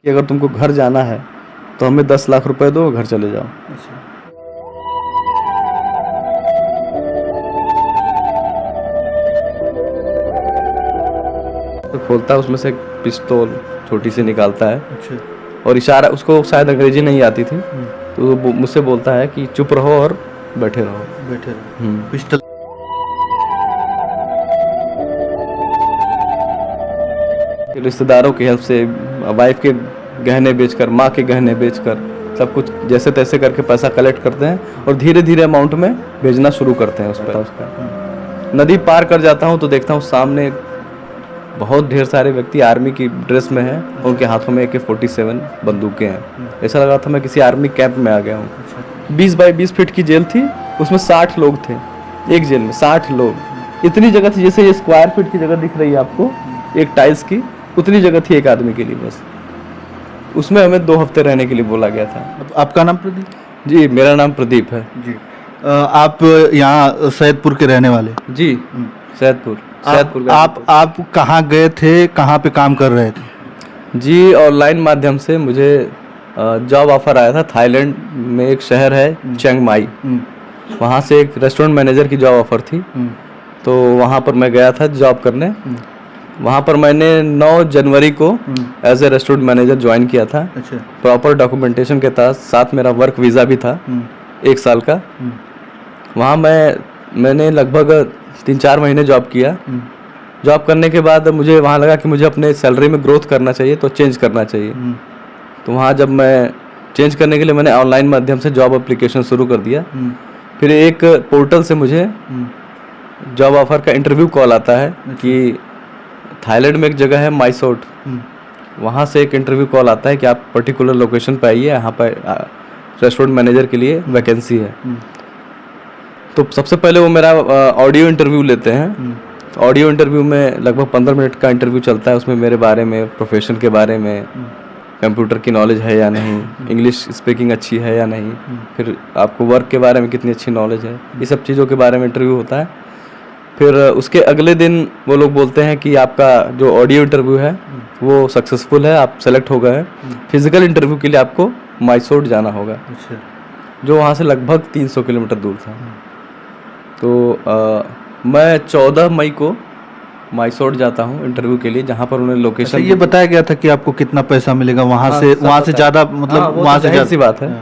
कि अगर तुमको घर जाना है तो हमें 10 लाख रुपए दो, घर चले जाओ। अच्छा। तो खोलता है, उसमें से एक पिस्तौल छोटी सी निकालता है अच्छा। और इशारा, उसको शायद अंग्रेजी नहीं आती थी, तो वो मुझसे बोलता है कि चुप रहो और बैठे रहो। बैठे रहो। पिस्टल। रिश्तेदारों की हेल्प से, वाइफ के गहने बेचकर, माँ के गहने बेचकर, सब कुछ जैसे तैसे करके पैसा कलेक्ट करते हैं और धीरे धीरे अमाउंट में भेजना शुरू करते हैं उस पर। उसका नदी पार कर जाता हूँ तो देखता हूँ सामने बहुत ढेर सारे व्यक्ति आर्मी की ड्रेस में हैं, उनके हाथों में AK-47 बंदूकें हैं। ऐसा लगा था मैं किसी आर्मी कैंप में आ गया हूँ। 20 बाई 20 फीट की जेल थी, उसमें 60 लोग थे, एक जेल में 60 लोग। इतनी जगह थी जैसे ये स्क्वायर फीट की जगह दिख रही है आपको, एक टाइल्स की, उतनी जगह थी एक आदमी के लिए बस। उसमें हमें 2 हफ्ते रहने के लिए बोला गया था। आपका नाम प्रदीप? जी, मेरा नाम प्रदीप है जी। आप यहाँ सैदपुर के रहने वाले? जी, सैदपुर। आप कहाँ गए थे, कहाँ पे काम कर रहे थे? जी, ऑनलाइन माध्यम से मुझे जॉब ऑफर आया था। थाईलैंड में एक शहर है चियांग माई, वहाँ से एक रेस्टोरेंट मैनेजर की जॉब ऑफर थी, तो वहाँ पर मैं गया था जॉब करने। वहाँ पर मैंने 9 जनवरी को as a restaurant manager join किया था। अच्छा। प्रॉपर डॉक्यूमेंटेशन के साथ मेरा वर्क वीज़ा भी था 1 साल का। वहाँ मैंने लगभग 3-4 महीने जॉब किया। जॉब करने के बाद मुझे वहाँ लगा कि मुझे अपने सैलरी में ग्रोथ करना चाहिए, तो चेंज करना चाहिए। तो वहाँ जब मैं चेंज करने के लिए मैंने ऑनलाइन माध्यम से जॉब एप्लीकेशन शुरू कर दिया। फिर एक पोर्टल से मुझे जॉब ऑफर का इंटरव्यू कॉल आता है कि थाईलैंड में एक जगह है माइसोट, वहाँ से एक इंटरव्यू कॉल आता है कि आप पर्टिकुलर लोकेशन पे आइए, यहाँ पर रेस्टोरेंट मैनेजर के लिए वैकेंसी है। तो सबसे पहले वो मेरा ऑडियो इंटरव्यू लेते हैं। ऑडियो इंटरव्यू में लगभग 15 मिनट का इंटरव्यू चलता है। उसमें मेरे बारे में, प्रोफेशन के बारे में, कंप्यूटर की नॉलेज है या नहीं, इंग्लिश स्पीकिंग अच्छी है या नहीं, फिर आपको वर्क के बारे में कितनी अच्छी नॉलेज है, ये सब चीज़ों के बारे में इंटरव्यू होता है। फिर उसके अगले दिन वो लोग बोलते हैं कि आपका जो ऑडियो इंटरव्यू है वो सक्सेसफुल है, आप सेलेक्ट हो गए हैं। फिजिकल इंटरव्यू के लिए आपको माइसोट जाना होगा, जो वहाँ से लगभग 300 किलोमीटर दूर था। तो मैं 14 मई को माइसोट जाता हूँ इंटरव्यू के लिए, जहाँ पर उन्होंने लोकेशन। ये बताया गया था कि आपको कितना पैसा मिलेगा वहाँ से ज़्यादा, मतलब वहाँ से ज़्यादा सी बात है,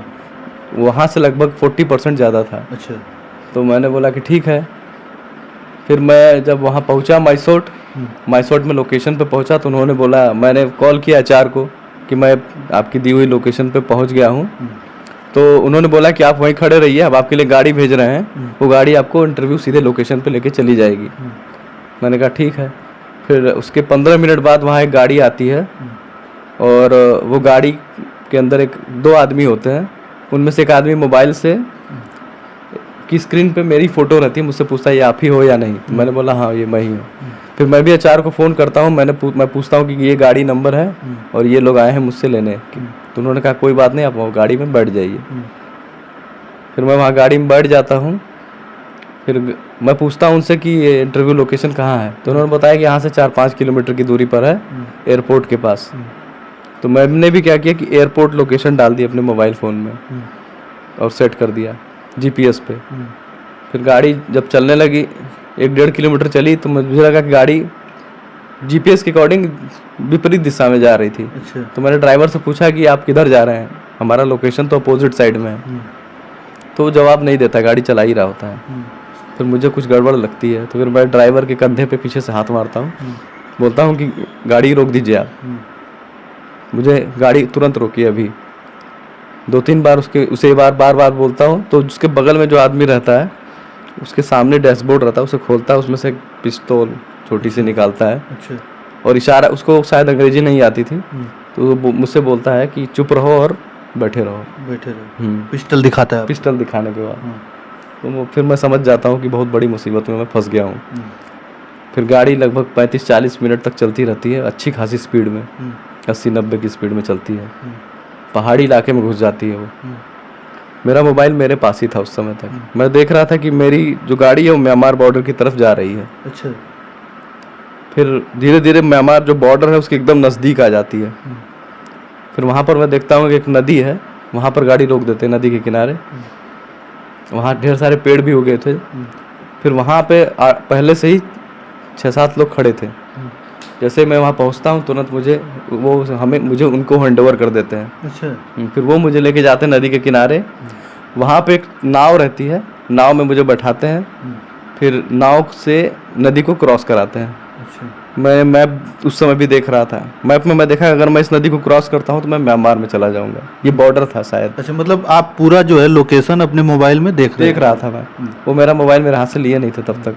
वहाँ से लगभग 40% ज़्यादा था। अच्छा। तो मैंने बोला कि ठीक है। फिर मैं जब वहाँ पहुँचा माइसोट में लोकेशन पे पहुँचा, तो उन्होंने बोला, मैंने कॉल किया HR को कि मैं आपकी दी हुई लोकेशन पे पहुँच गया हूँ। तो उन्होंने बोला कि आप वहीं खड़े रहिए, अब आपके लिए गाड़ी भेज रहे हैं, वो गाड़ी आपको इंटरव्यू सीधे लोकेशन पे लेके चली जाएगी। मैंने कहा ठीक है। फिर उसके 15 मिनट बाद वहाँ एक गाड़ी आती है और वो गाड़ी के अंदर 2 आदमी होते हैं। उनमें से एक आदमी मोबाइल से की स्क्रीन पे मेरी फ़ोटो रहती है, मुझसे पूछता है ये आप ही हो या नहीं। तो मैंने बोला हाँ ये मैं ही हूँ। फिर मैं भी HR को फ़ोन करता हूँ, मैं पूछता हूँ कि ये गाड़ी नंबर है और ये लोग आए हैं मुझसे लेने। तो उन्होंने कहा कोई बात नहीं, आप वो गाड़ी में बैठ जाइए। फिर मैं वहाँ गाड़ी में बैठ जाता हूँ। फिर मैं पूछता हूँ उनसे कि ये इंटरव्यू लोकेशन कहाँ है, तो उन्होंने बताया कि यहाँ से 4-5 किलोमीटर की दूरी पर है, एयरपोर्ट के पास। तो मैंने भी क्या किया कि एयरपोर्ट लोकेशन डाल दी अपने मोबाइल फ़ोन में और सेट कर दिया GPS पे। फिर गाड़ी जब चलने लगी, 1-1.5 किलोमीटर चली, तो मुझे लगा कि गाड़ी GPS के अकॉर्डिंग विपरीत दिशा में जा रही थी। अच्छा। तो मैंने ड्राइवर से पूछा कि आप किधर जा रहे हैं, हमारा लोकेशन तो अपोजिट साइड में है। तो वो जवाब नहीं देता, गाड़ी चला ही रहा होता है। फिर मुझे कुछ गड़बड़ लगती है, तो फिर मैं ड्राइवर के कंधे पे पीछे से हाथ मारता हूँ, बोलता हूँ कि गाड़ी रोक दीजिए आप। मुझे गाड़ी तुरंत रोकी अभी। 2-3 बार उसे बार बार बोलता हूँ, तो उसके बगल में जो आदमी रहता है, उसके सामने डैशबोर्ड रहता है, उसे खोलता है, उसमें से एक पिस्तौल छोटी सी निकालता है। अच्छा। और इशारा, उसको शायद अंग्रेजी नहीं आती थी, तो वो मुझसे बोलता है कि चुप रहो और बैठे रहो। पिस्टल दिखाता है। पिस्टल दिखाने के बाद तो फिर मैं समझ जाता हूँ कि बहुत बड़ी मुसीबत में मैं फंस गया हूँ। फिर गाड़ी लगभग 35-40 मिनट तक चलती रहती है, अच्छी खासी स्पीड में, 80-90 की स्पीड में चलती है। पहाड़ी इलाके में घुस जाती है वो। मेरा मोबाइल मेरे पास ही था उस समय तक। मैं देख रहा था कि मेरी जो गाड़ी है वो म्यांमार बॉर्डर की तरफ जा रही है। अच्छा। फिर धीरे धीरे म्यांमार जो बॉर्डर है उसके एकदम नज़दीक आ जाती है। फिर वहाँ पर मैं देखता हूँ कि एक नदी है, वहाँ पर गाड़ी रोक देते हैं नदी के किनारे। वहाँ ढेर सारे पेड़ भी उगे थे। फिर वहाँ पे पहले से ही 6-7 लोग खड़े थे। जैसे मैं वहाँ पहुँचता हूँ तुरंत मुझे उनको हैंडओवर कर देते हैं। अच्छा। फिर वो मुझे लेके जाते हैं नदी के किनारे। वहाँ पे एक नाव रहती है, नाव में मुझे बैठाते हैं, फिर नाव से नदी को क्रॉस कराते हैं। अच्छा। मैं उस समय भी देख रहा था, मैप में मैं देखा अगर मैं इस नदी को क्रॉस करता हूँ तो मैं म्यांमार में चला जाऊँगा। ये बॉर्डर था शायद। अच्छा, मतलब आप पूरा जो है लोकेशन अपने मोबाइल में देख रहा था मैं। वो मेरा मोबाइल मेरे हाथ से लिए नहीं थे तब तक।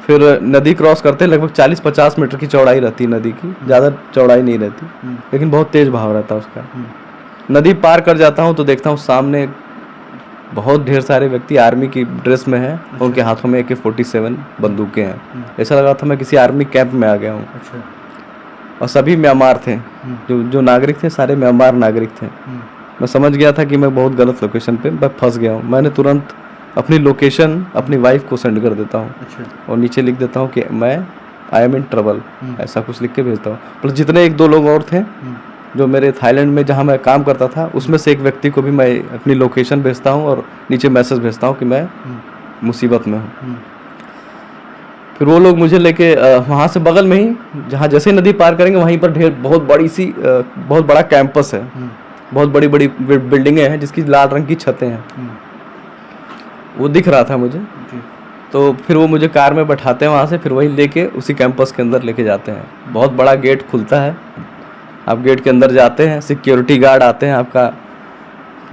फिर नदी क्रॉस करते लगभग 40-50 मीटर की चौड़ाई रहती है नदी की, ज़्यादा चौड़ाई नहीं रहती, लेकिन बहुत तेज़ बहाव रहता है उसका। नदी पार कर जाता हूँ तो देखता हूँ सामने बहुत ढेर सारे व्यक्ति आर्मी की ड्रेस में हैं। अच्छा। उनके हाथों में AK-47 बंदूकें हैं। ऐसा लगा था मैं किसी आर्मी कैंप में आ गया हूँ। अच्छा। और सभी म्यांमार थे, जो नागरिक थे सारे म्यांमार नागरिक थे। मैं समझ गया था कि मैं बहुत गलत लोकेशन पे मैं फंस गया हूँ। मैंने तुरंत अपनी लोकेशन अपनी वाइफ को सेंड कर देता हूँ। अच्छा। और नीचे लिख देता हूँ कि मैं आई एम इन ट्रबल, ऐसा कुछ लिख के भेजता हूँ। प्लस जितने 1-2 लोग और थे जो मेरे थाईलैंड में जहाँ मैं काम करता था, उसमें से एक व्यक्ति को भी मैं अपनी लोकेशन भेजता हूँ और नीचे मैसेज भेजता हूँ कि मैं मुसीबत में हूँ। फिर वो लोग मुझे लेके वहाँ से बगल में ही, जहाँ जैसे ही नदी पार करेंगे वहीं पर बहुत बड़ा कैंपस है। बहुत बड़ी बड़ी बिल्डिंगें हैं जिसकी लाल रंग की छतें हैं। वो दिख रहा था मुझे। तो फिर वो मुझे कार में बैठाते हैं वहाँ से, फिर वहीं लेके उसी कैंपस के अंदर लेके जाते हैं। बहुत बड़ा गेट खुलता है, आप गेट के अंदर जाते हैं, सिक्योरिटी गार्ड आते हैं, आपका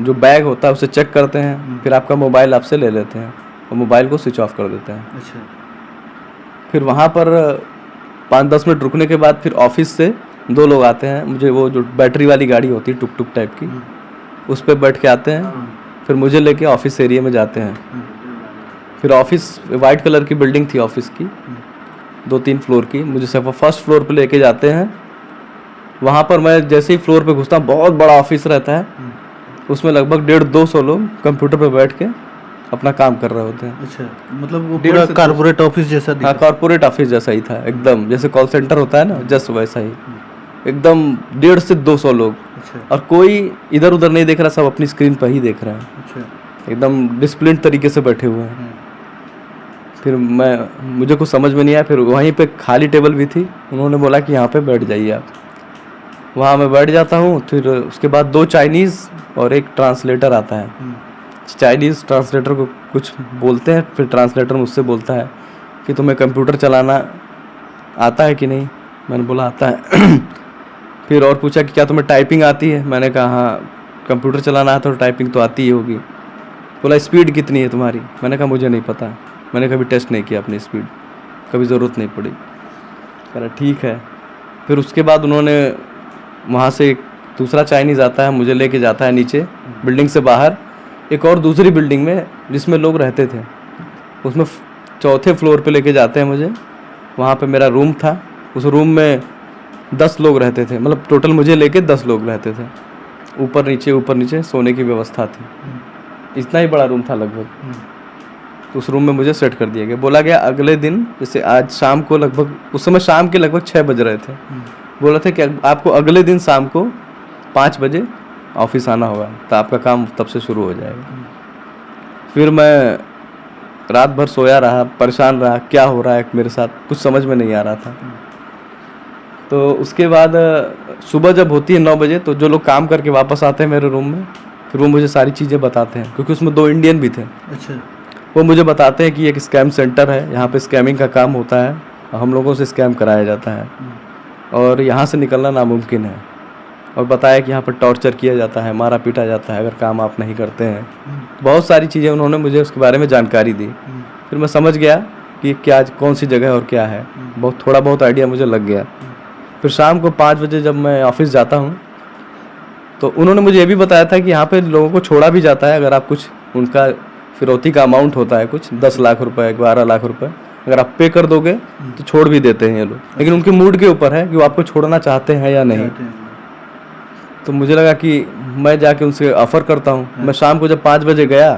जो बैग होता है उसे चेक करते हैं, फिर आपका मोबाइल आपसे ले लेते हैं और मोबाइल को स्विच ऑफ कर देते हैं। अच्छा। फिर वहाँ पर 5-10 मिनट रुकने के बाद फिर ऑफिस से 2 लोग आते हैं। मुझे वो जो बैटरी वाली गाड़ी होती है टुक टुक टाइप की, उस पर बैठ के आते हैं, फिर मुझे लेके ऑफिस एरिया में जाते हैं। फिर ऑफिस वाइट कलर की बिल्डिंग थी ऑफिस की, 2-3 फ्लोर की। मुझे सिर्फ फर्स्ट फ्लोर पे लेके जाते हैं। वहाँ पर मैं जैसे ही फ्लोर पे घुसता हूँ, बहुत बड़ा ऑफिस रहता है, उसमें लगभग 150-200 लोग कंप्यूटर पे बैठ के अपना काम कर रहे होते हैं। अच्छा, मतलब वो पूरा कॉर्पोरेट ऑफिस जैसा? हाँ, कॉर्पोरेट ऑफिस जैसा ही था एकदम, जैसे कॉल सेंटर होता है ना, जस्ट वैसा ही एकदम। 150 से 200 लोग। अच्छा। और कोई इधर उधर नहीं देख रहा, सब अपनी स्क्रीन पर ही देख रहे हैं। अच्छा। एकदम डिसिप्लिन तरीके से बैठे हुए हैं। फिर मुझे कुछ समझ में नहीं आया। फिर वहीं पे खाली टेबल भी थी, उन्होंने बोला कि यहाँ पे बैठ जाइए आप। वहाँ मैं बैठ जाता हूँ। फिर उसके बाद 2 चाइनीज़ और एक ट्रांसलेटर आता है। चाइनीज़ ट्रांसलेटर को कुछ बोलते हैं, फिर ट्रांसलेटर मुझसे बोलता है कि तुम्हें कंप्यूटर चलाना आता है कि नहीं। मैंने बोला आता है। फिर और पूछा कि क्या तुम्हें टाइपिंग आती है। मैंने कहा हाँ, कंप्यूटर चलाना आता है तो टाइपिंग तो आती ही होगी। बोला स्पीड कितनी है तुम्हारी। मैंने कहा मुझे नहीं पता, मैंने कभी टेस्ट नहीं किया अपनी स्पीड, कभी ज़रूरत नहीं पड़ी। कह रहा ठीक है। फिर उसके बाद उन्होंने वहाँ से एक दूसरा चाइनीज़ आता है, मुझे लेके जाता है नीचे बिल्डिंग से बाहर एक और दूसरी बिल्डिंग में जिसमें लोग रहते थे, उसमें 4थे फ्लोर पे लेके जाते हैं मुझे। वहाँ पे मेरा रूम था, उस रूम में 10 लोग रहते थे, मतलब टोटल मुझे लेके 10 लोग रहते थे। ऊपर नीचे सोने की व्यवस्था थी। इतना ही बड़ा रूम था लगभग। तो उस रूम में मुझे सेट कर दिया गया। बोला गया अगले दिन, जैसे आज शाम को लगभग, उस समय शाम के लगभग 6 बज रहे थे, बोला था कि आपको अगले दिन शाम को 5 बजे ऑफिस आना होगा, तो आपका काम तब से शुरू हो जाएगा। फिर मैं रात भर सोया रहा, परेशान रहा, क्या हो रहा है मेरे साथ कुछ समझ में नहीं आ रहा था। तो उसके बाद सुबह जब होती है 9 बजे, तो जो लोग काम करके वापस आते हैं मेरे रूम में, फिर वो मुझे सारी चीज़ें बताते हैं, क्योंकि उसमें 2 इंडियन भी थे। अच्छा। वो मुझे बताते हैं कि एक स्कैम सेंटर है, यहाँ पे स्कैमिंग का काम होता है, हम लोगों से स्कैम कराया जाता है और यहाँ से निकलना नामुमकिन है। और बताया कि यहाँ पर टॉर्चर किया जाता है, मारा पीटा जाता है अगर काम आप नहीं करते हैं। बहुत सारी चीज़ें उन्होंने मुझे उसके बारे में जानकारी दी। फिर मैं समझ गया कि क्या कौन सी जगह और क्या है, थोड़ा बहुत आइडिया मुझे लग गया। फिर शाम को 5 बजे जब मैं ऑफिस जाता हूँ, तो उन्होंने मुझे ये भी बताया था कि यहाँ पे लोगों को छोड़ा भी जाता है अगर आप कुछ, उनका फिरौती का अमाउंट होता है कुछ 10 लाख रुपए, 12 लाख रुपए, अगर आप पे कर दोगे तो छोड़ भी देते हैं ये लोग। लेकिन उनके मूड के ऊपर है कि वो आपको छोड़ना चाहते हैं या नहीं। तो मुझे लगा कि मैं जाके उनसे ऑफ़र करता हूँ। मैं शाम को जब 5 बजे गया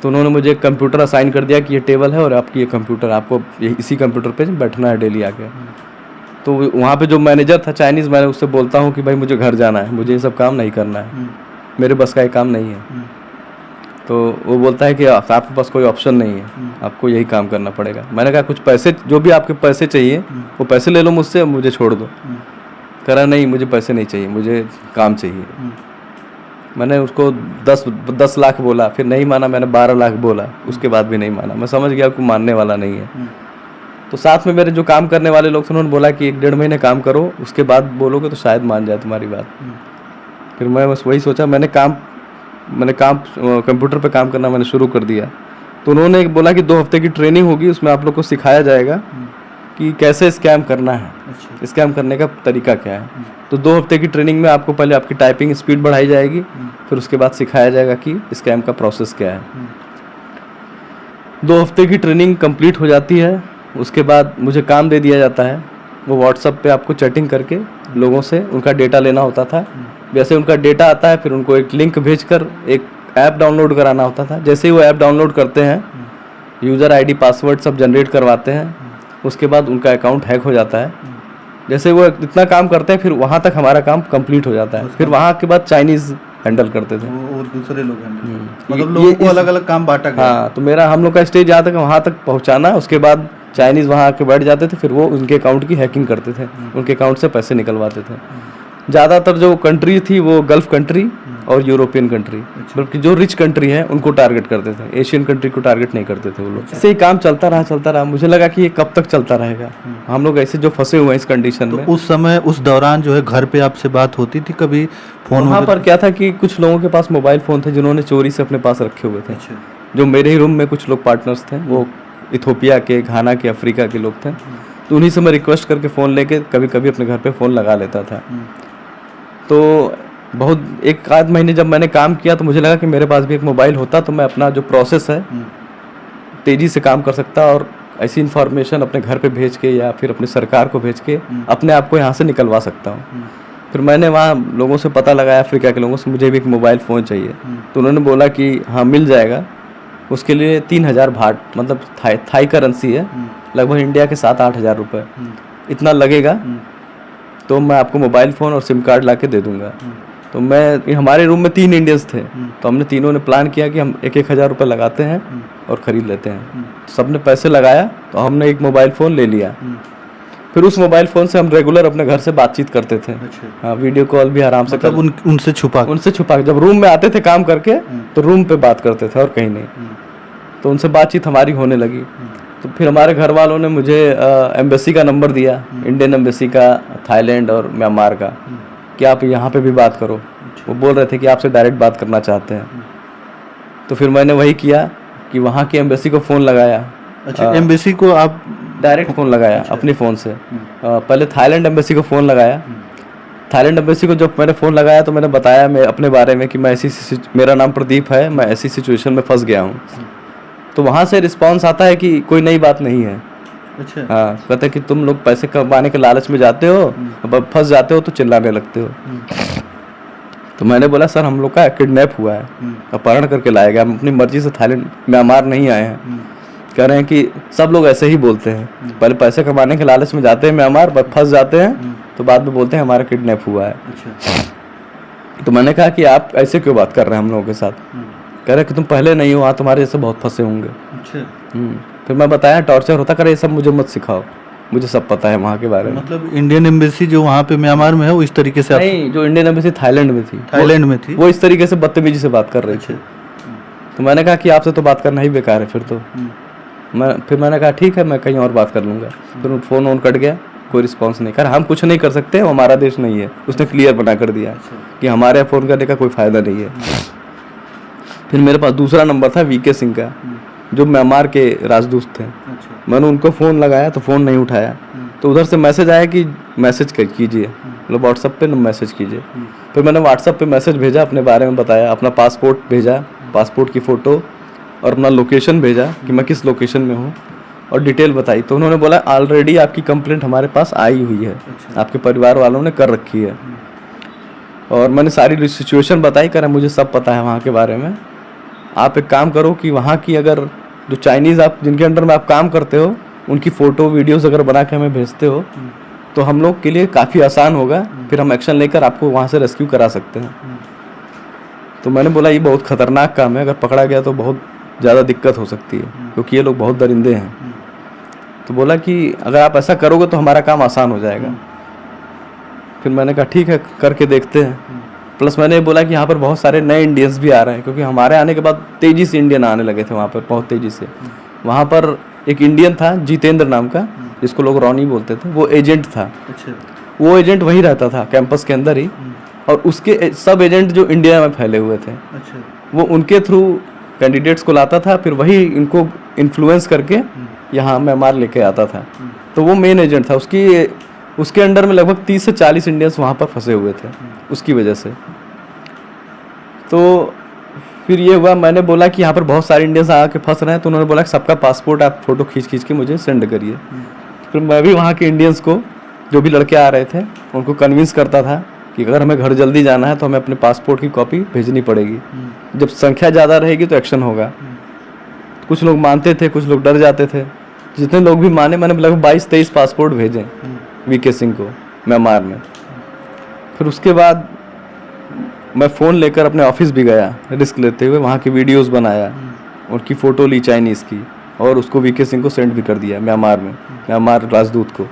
तो उन्होंने मुझे एक कंप्यूटर असाइन कर दिया कि ये टेबल है और आपकी ये कंप्यूटर, आपको इसी कंप्यूटर पे बैठना है डेली आके। तो वहाँ पे जो मैनेजर था चाइनीज़, मैंने उससे बोलता हूँ कि भाई मुझे घर जाना है, मुझे ये सब काम नहीं करना है, मेरे बस का ये काम नहीं है। तो वो बोलता है कि आपके पास कोई ऑप्शन नहीं है, आपको यही काम करना पड़ेगा। मैंने कहा कुछ पैसे, जो भी आपके पैसे चाहिए वो पैसे ले लो मुझसे, मुझे छोड़ दो। कह रहा नहीं मुझे पैसे नहीं चाहिए, मुझे काम चाहिए। मैंने उसको 10 लाख बोला, फिर नहीं माना, मैंने 12 लाख बोला, उसके बाद भी नहीं माना। मैं समझ गया कि मानने वाला नहीं है। तो साथ में मेरे जो काम करने वाले लोग थे उन्होंने बोला कि 1-1.5 महीने काम करो, उसके बाद बोलोगे तो शायद मान जाए तुम्हारी बात। फिर मैं बस वही सोचा, मैंने कंप्यूटर पे काम करना मैंने शुरू कर दिया। तो उन्होंने बोला कि 2 हफ्ते की ट्रेनिंग होगी, उसमें आप लोग को सिखाया जाएगा कि कैसे स्कैम करना है, स्कैम करने का तरीका क्या है। तो 2 हफ्ते की ट्रेनिंग में आपको पहले आपकी टाइपिंग स्पीड बढ़ाई जाएगी, फिर उसके बाद सिखाया जाएगा कि स्कैम का प्रोसेस क्या है। 2 हफ्ते की ट्रेनिंग कंप्लीट हो जाती है, उसके बाद मुझे काम दे दिया जाता है। वो व्हाट्सएप पे आपको चैटिंग करके लोगों से उनका डेटा लेना होता था। जैसे उनका डेटा आता है, फिर उनको एक लिंक भेजकर एक ऐप डाउनलोड कराना होता था। जैसे ही वो ऐप डाउनलोड करते हैं, यूज़र आईडी पासवर्ड सब जनरेट करवाते हैं, उसके बाद उनका अकाउंट हैक हो जाता है। जैसे वो इतना काम करते हैं, फिर वहाँ तक हमारा काम कंप्लीट हो जाता है। फिर वहाँ के बाद चाइनीज़ हैंडल करते थे और दूसरे लोग मतलब लोगों को अलग अलग काम बांटा गया। हाँ, तो मेरा हम लोग का स्टेज यहाँ तक वहाँ तक पहुँचाना, उसके बाद चाइनीज़ वहाँ आके बैठ जाते थे, फिर वो उनके अकाउंट की हैकिंग करते थे, उनके अकाउंट से पैसे निकलवाते थे। ज़्यादातर जो कंट्री थी वो गल्फ़ कंट्री और यूरोपियन कंट्री, बल्कि जो रिच कंट्री है उनको टारगेट करते थे, एशियन कंट्री को टारगेट नहीं करते थे वो लोग। ऐसे ही काम चलता रहा। मुझे लगा कि ये कब तक चलता रहेगा, हम लोग ऐसे जो फंसे हुए हैं इस कंडीशन में। उस समय उस दौरान जो है घर पे आपसे बात होती थी कभी फोन? वहाँ पर क्या था कि कुछ लोगों के पास मोबाइल फ़ोन थे जिन्होंने चोरी से अपने पास रखे हुए थे। जो मेरे ही रूम में कुछ लोग पार्टनर्स थे, वो इथोपिया के, घाना के, अफ्रीका के लोग थे। तो उन्हीं से मैं रिक्वेस्ट करके फ़ोन लेके कभी कभी अपने घर पे फ़ोन लगा लेता था। तो बहुत 1-8 महीने जब मैंने काम किया तो मुझे लगा कि मेरे पास भी एक मोबाइल होता तो मैं अपना जो प्रोसेस है तेज़ी से काम कर सकता और ऐसी इन्फॉर्मेशन अपने घर पे भेज के या फिर अपनी सरकार को भेज के अपने आप को यहाँ से निकलवा सकता हूँ। फिर मैंने वहाँ लोगों से पता लगाया, अफ्रीका के लोगों से, मुझे भी एक मोबाइल फ़ोन चाहिए। तो उन्होंने बोला कि हाँ मिल जाएगा, उसके लिए 3000 भाट, मतलब थाई करेंसी है, लगभग इंडिया के 7-8 हज़ार रुपये इतना लगेगा, तो मैं आपको मोबाइल फ़ोन और सिम कार्ड ला के दे दूँगा। तो हमारे रूम में 3 इंडियंस थे, तो हमने तीनों ने प्लान किया कि हम 1-1 हज़ार रुपये लगाते हैं और ख़रीद लेते हैं। सबने पैसे लगाया तो हमने एक मोबाइल फ़ोन ले लिया। फिर उस मोबाइल फ़ोन से हम रेगुलर अपने घर से बातचीत करते थे। हाँ, वीडियो कॉल भी आराम से मतलब उनसे छुपा के जब रूम में आते थे काम करके तो रूम पे बात करते थे और कहीं नहीं। तो उनसे बातचीत हमारी होने लगी। तो फिर हमारे घर वालों ने मुझे एम्बेसी का नंबर दिया, इंडियन एम्बेसी का, थाईलैंड और म्यांमार का, कि आप यहाँ पे भी बात करो। वो बोल रहे थे कि आपसे डायरेक्ट बात करना चाहते हैं। तो फिर मैंने वही किया कि वहाँ की एम्बेसी को फ़ोन लगाया। अच्छा, एम्बेसी को आप डायरेक्ट फ़ोन लगाया अपने फ़ोन से। पहले थाईलैंड एम्बेसी को फ़ोन लगाया। थाईलैंड एम्बेसी को जब मैंने फ़ोन लगाया तो मैंने बताया मैं अपने बारे में कि मैं मेरा नाम प्रदीप है, मैं ऐसी सिचुएशन में फंस गया हूँ। तो वहाँ से रिस्पांस आता है कि कोई नई बात नहीं है। अच्छा। हाँ, कहते हैं कि तुम लोग पैसे कमाने के लालच में जाते हो, अब फंस जाते हो तो चिल्लाने लगते हो। तो मैंने बोला सर हम लोग का किडनैप हुआ है, अपहरण करके लाया गया, हम अपनी मर्जी से थाईलैंड म्यांमार नहीं आए हैं। कह रहे हैं कि सब लोग ऐसे ही बोलते हैं, पहले पैसे कमाने के लालच में जाते हैं म्यांमार, पर फंस जाते हैं तो बाद में बोलते हैं हमारा किडनैप हुआ है। तो मैंने कहा कि आप ऐसे क्यों बात कर रहे हैं हम लोगों के साथ? कह रहे कि तुम पहले नहीं हो, वहाँ तुम्हारे जैसे बहुत फंसे होंगे। फिर मैं बताया टॉर्चर होता, करे ये सब मुझे मत सिखाओ, मुझे सब पता है वहाँ के बारे में। मतलब इंडियन एम्बेसी जो वहाँ पे म्यांमार में है वो इस तरीके से? नहीं, जो इंडियन एम्बेसी थाईलैंड में थी, वो इस तरीके से बदतमीजी से बात कर रही थी। तो मैंने कहा कि आपसे तो बात करना ही बेकार है। फिर मैंने कहा ठीक है, मैं कहीं और बात कर लूँगा। फिर फ़ोन ऑन कट गया, कोई रिस्पॉन्स नहीं। कर हम कुछ नहीं कर सकते, वो हमारा देश नहीं है। उसने क्लियर बना कर दिया कि हमारे फ़ोन करने का कोई फ़ायदा नहीं है। फिर मेरे पास दूसरा नंबर था वीके सिंह का, जो म्यांमार के राजदूत थे। मैंने उनको फ़ोन लगाया तो फ़ोन नहीं उठाया। तो उधर से मैसेज आया कि मैसेज कीजिए, मतलब व्हाट्सएप पे मैसेज कीजिए। फिर मैंने व्हाट्सएप पे मैसेज भेजा, अपने बारे में बताया, अपना पासपोर्ट भेजा, पासपोर्ट की फ़ोटो और अपना लोकेशन भेजा कि मैं किस लोकेशन में हूँ, और डिटेल बताई। तो उन्होंने बोला ऑलरेडी आपकी कंप्लेंट हमारे पास आई हुई है, आपके परिवार वालों ने कर रखी है। और मैंने सारी सिचुएशन बताई, करा मुझे सब पता है वहाँ के बारे में। आप एक काम करो कि वहाँ की अगर जो चाइनीज़ आप जिनके अंडर में आप काम करते हो उनकी फ़ोटो वीडियोस अगर बना के हमें भेजते हो तो हम लोग के लिए काफ़ी आसान होगा, फिर हम एक्शन लेकर आपको वहाँ से रेस्क्यू करा सकते हैं। तो मैंने बोला ये बहुत ख़तरनाक काम है, अगर पकड़ा गया तो बहुत ज़्यादा दिक्कत हो सकती है, क्योंकि ये लोग बहुत दरिंदे हैं। तो बोला कि अगर आप ऐसा करोगे तो हमारा काम आसान हो जाएगा। फिर मैंने कहा ठीक है, करके देखते हैं। प्लस मैंने बोला कि यहाँ पर बहुत सारे नए इंडियंस भी आ रहे हैं, क्योंकि हमारे आने के बाद तेज़ी से इंडियन आने लगे थे वहाँ पर, बहुत तेज़ी से। वहाँ पर एक इंडियन था जितेंद्र नाम का, जिसको लोग रॉनी बोलते थे, वो एजेंट था। अच्छा। वो एजेंट वहीं रहता था कैंपस के अंदर ही, और उसके सब एजेंट जो इंडिया में फैले हुए थे, अच्छा। वो उनके थ्रू कैंडिडेट्स को लाता था, फिर वही इनको इन्फ्लुएंस करके यहाँ म्यांमार लेके आता था। तो वो मेन एजेंट था। उसके अंडर में लगभग 30 से 40 इंडियंस वहाँ पर फंसे हुए थे उसकी वजह से। तो फिर ये हुआ, मैंने बोला कि यहाँ पर बहुत सारे इंडियंस आके फंस रहे हैं, तो उन्होंने बोला कि सबका पासपोर्ट आप फ़ोटो खींच के मुझे सेंड करिए। फिर मैं भी वहाँ के इंडियंस को, जो भी लड़के आ रहे थे, उनको कन्विंस करता था कि अगर हमें घर जल्दी जाना है तो हमें अपने पासपोर्ट की कॉपी भेजनी पड़ेगी। जब संख्या ज़्यादा रहेगी तो एक्शन होगा। कुछ लोग मानते थे, कुछ लोग डर जाते थे। जितने लोग भी माने, मैंने लगभग 22-23 पासपोर्ट भेजे वीके सिंह को म्यांमार में। फिर उसके बाद मैं फ़ोन लेकर अपने ऑफिस भी गया, रिस्क लेते हुए वहाँ की वीडियोस बनाया, उनकी फ़ोटो ली चाइनीज़ की, और उसको वीके सिंह को सेंड भी कर दिया म्यांमार में, म्यांमार राजदूत को।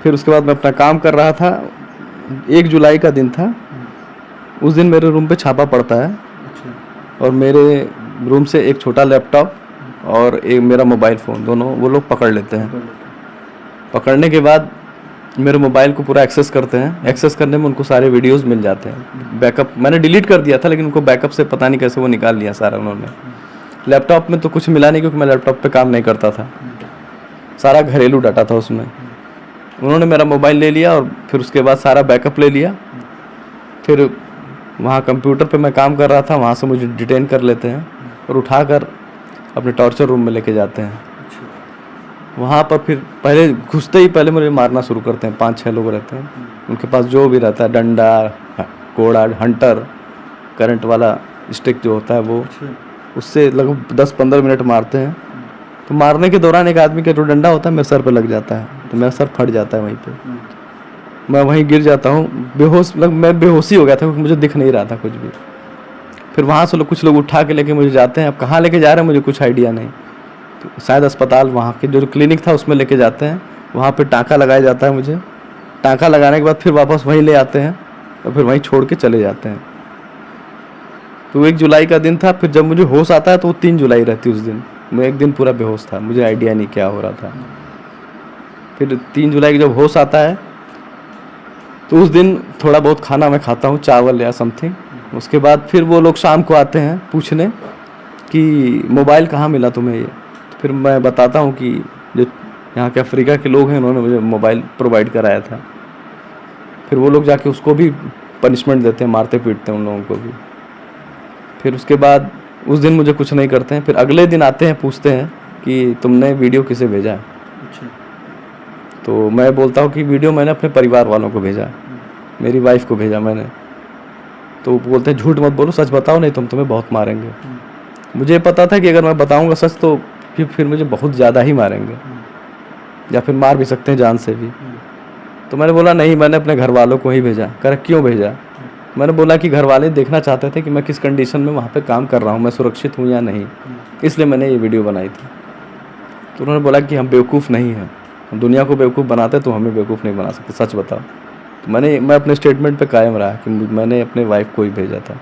फिर उसके बाद मैं अपना काम कर रहा था। 1 जुलाई का दिन था। उस दिन मेरे रूम पे छापा पड़ता है, और मेरे रूम से एक छोटा लैपटॉप और एक मेरा मोबाइल फ़ोन, दोनों वो लोग पकड़ लेते हैं। पकड़ने के बाद मेरे मोबाइल को पूरा एक्सेस करते हैं। एक्सेस करने में उनको सारे वीडियोस मिल जाते हैं। बैकअप मैंने डिलीट कर दिया था, लेकिन उनको बैकअप से पता नहीं कैसे वो निकाल लिया सारा उन्होंने। लैपटॉप में तो कुछ मिला नहीं, क्योंकि मैं लैपटॉप पे काम नहीं करता था, सारा घरेलू डाटा था उसमें। उन्होंने मेरा मोबाइल ले लिया, और फिर उसके बाद सारा बैकअप ले लिया। फिर वहाँ कंप्यूटर पे मैं काम कर रहा था, वहाँ से मुझे डिटेन कर लेते हैं और उठाकर अपने टॉर्चर रूम में लेके जाते हैं। वहाँ पर फिर पहले घुसते ही पहले मुझे मारना शुरू करते हैं। 5-6 लोग रहते हैं, उनके पास जो भी रहता है, डंडा, कोड़ा, हंटर, करंट वाला स्टिक जो होता है वो, उससे लगभग 10-15 मिनट मारते हैं। तो मारने के दौरान एक आदमी का जो डंडा होता है मेरे सर पे लग जाता है, तो मेरा सर फट जाता है वहीं पे। मैं वहीं गिर जाता हूँ, बेहोश, मैं बेहोशी हो गया था, क्योंकि मुझे दिख नहीं रहा था कुछ भी। फिर वहाँ से कुछ लोग उठा के लेके मुझे जाते हैं। अब कहाँ लेके जा रहे हैं मुझे कुछ आइडिया नहीं। तो शायद अस्पताल, वहाँ के जो क्लिनिक था उसमें लेके जाते हैं। वहाँ पे टाँका लगाया जाता है मुझे। टाँका लगाने के बाद फिर वापस वहीं ले आते हैं, और फिर वहीं छोड़ के चले जाते हैं। तो 1 जुलाई का दिन था। फिर जब मुझे होश आता है तो वो 3 जुलाई रहती। उस दिन मैं एक दिन पूरा बेहोश था, मुझे आइडिया नहीं क्या हो रहा था। फिर 3 जुलाई को जब होश आता है तो उस दिन थोड़ा बहुत खाना मैं खाता हूँ, चावल या समथिंग। उसके बाद फिर वो लोग शाम को आते हैं पूछने कि मोबाइल कहाँ मिला तुम्हें ये। तो फिर मैं बताता हूँ कि जो यहाँ के अफ्रीका के लोग हैं उन्होंने मुझे मोबाइल प्रोवाइड कराया था। फिर वो लोग जाके उसको भी पनिशमेंट देते हैं, मारते पीटते हैं उन लोगों को भी। फिर उसके बाद उस दिन मुझे कुछ नहीं करते हैं। फिर अगले दिन आते हैं, पूछते हैं कि तुमने वीडियो किसे भेजा है। तो मैं बोलता हूँ कि वीडियो मैंने अपने परिवार वालों को भेजा, मेरी वाइफ को भेजा मैंने। तो बोलते हैं झूठ मत बोलो, सच बताओ, नहीं तो हम तुम्हें बहुत मारेंगे। मुझे पता था कि अगर मैं बताऊंगा सच तो फिर मुझे बहुत ज़्यादा ही मारेंगे, या फिर मार भी सकते हैं जान से भी। तो मैंने बोला नहीं, मैंने अपने घर वालों को ही भेजा। कह रहा क्यों भेजा? मैंने बोला कि घर वाले देखना चाहते थे कि मैं किस कंडीशन में वहाँ पे काम कर रहा हूँ, मैं सुरक्षित हूँ या नहीं, इसलिए मैंने ये वीडियो बनाई थी। तो उन्होंने बोला कि हम बेवकूफ़ नहीं हैं, हम दुनिया को बेवकूफ़ बनाते तो हमें बेवकूफ़ नहीं बना सकते, सच बताओ। तो मैं अपने स्टेटमेंट पे कायम रहा कि मैंने अपने वाइफ को ही भेजा था।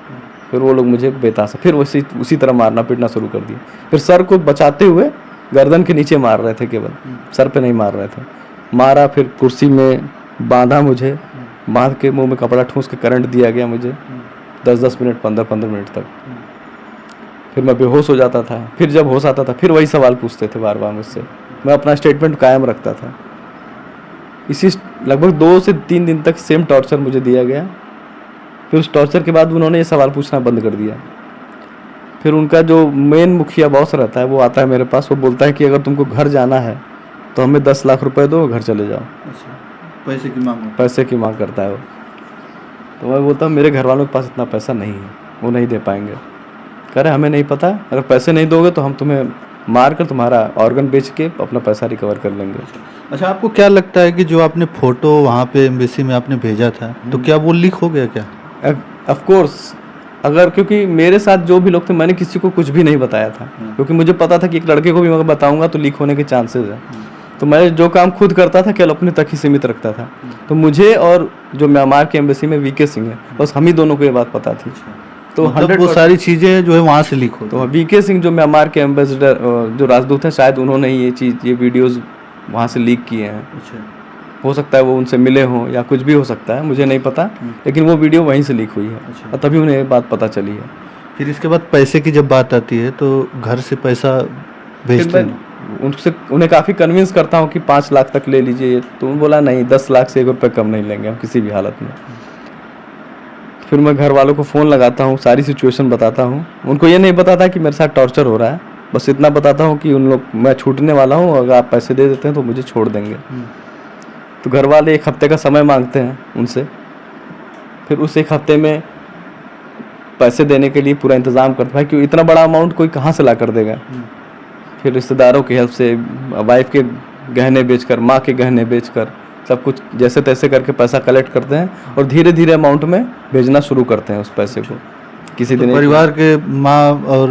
फिर वो लोग मुझे बेतासा फिर उसी तरह मारना पीटना शुरू कर दिया। फिर सर को बचाते हुए गर्दन के नीचे मार रहे थे, केवल सर पे नहीं मार रहे थे। मारा, फिर कुर्सी में बांधा मुझे, बांध के मुंह में कपड़ा ठूंस के करंट दिया गया मुझे 10-10 मिनट, 15-15 मिनट तक। फिर मैं बेहोश हो जाता था। फिर जब होश आता था फिर वही सवाल पूछते थे बार बार मुझसे। मैं अपना स्टेटमेंट कायम रखता था। इसी लगभग 2 से 3 दिन तक सेम टॉर्चर मुझे दिया गया। फिर उस टॉर्चर के बाद उन्होंने ये सवाल पूछना बंद कर दिया। फिर उनका जो मेन मुखिया बॉस रहता है वो आता है मेरे पास, वो बोलता है कि अगर तुमको घर जाना है तो हमें 10 लाख रुपए दो, घर चले जाओ। पैसे की मांग? पैसे की मांग करता है वो। तो मैं बोलता हूँ मेरे घर वालों के पास इतना पैसा नहीं है, वो नहीं दे पाएंगे। कह रहे हमें नहीं पता, अगर पैसे नहीं दोगे तो हम तुम्हें मार कर तुम्हारा ऑर्गन बेच के अपना पैसा रिकवर कर लेंगे। अच्छा, आपको क्या लगता है कि जो आपने फोटो वहाँ पे एम्बेसी में आपने भेजा था तो क्या वो लीक हो गया क्या? ऑफ कोर्स, अगर क्योंकि मेरे साथ जो भी लोग थे मैंने किसी को कुछ भी नहीं बताया था, क्योंकि मुझे पता था कि एक लड़के को भी मैं बताऊंगा तो लीक होने के चांसेस है। तो मैं जो काम खुद करता था केवल अपने तक ही सीमित रखता था। तो मुझे और जो म्यांमार के एम्बेसी में वीके सिंह है, बस हम ही दोनों को ये बात पता थी। तो मतलब वो सारी चीज़ें जो है वहाँ से लीक हो। तो वीके सिंह जो म्यांमार के एम्बेसडर जो राजदूत हैं, शायद उन्होंने ही ये वीडियोज़ वहाँ से लीक किए हैं। अच्छा, हो सकता है वो उनसे मिले हों या कुछ भी हो सकता है, मुझे नहीं पता, लेकिन वो वीडियो वहीं से लीक हुई है। अच्छा। और तभी उन्हें ये बात पता चली है। फिर इसके बाद पैसे की जब बात आती है तो घर से पैसा फिर भेजते हैं? मैं उन्हें काफ़ी कन्विंस करता हूँ कि 5 लाख तक ले लीजिए, तो उन्होंने बोला नहीं, 10 लाख से 1 रुपये कम नहीं लेंगे हम किसी भी हालत में। फिर मैं घर वालों को फ़ोन लगाता हूँ, सारी सिचुएशन बताता हूँ। उनको ये नहीं बताता कि मेरे साथ टॉर्चर हो रहा है, बस इतना बताता हूँ कि उन लोग मैं छूटने वाला हूँ, अगर आप पैसे दे देते हैं तो मुझे छोड़ देंगे। तो घर वाले 1 हफ्ते का समय मांगते हैं उनसे। फिर उस 1 हफ्ते में पैसे देने के लिए पूरा इंतज़ाम करते हैं, क्योंकि इतना बड़ा अमाउंट कोई कहाँ से ला कर देगा। फिर रिश्तेदारों की हेल्प से, वाइफ के गहने बेचकर, माँ के गहने बेचकर, सब कुछ जैसे तैसे करके पैसा कलेक्ट करते हैं और धीरे धीरे अमाउंट में भेजना शुरू करते हैं उस पैसे को। किसी दिन परिवार के माँ और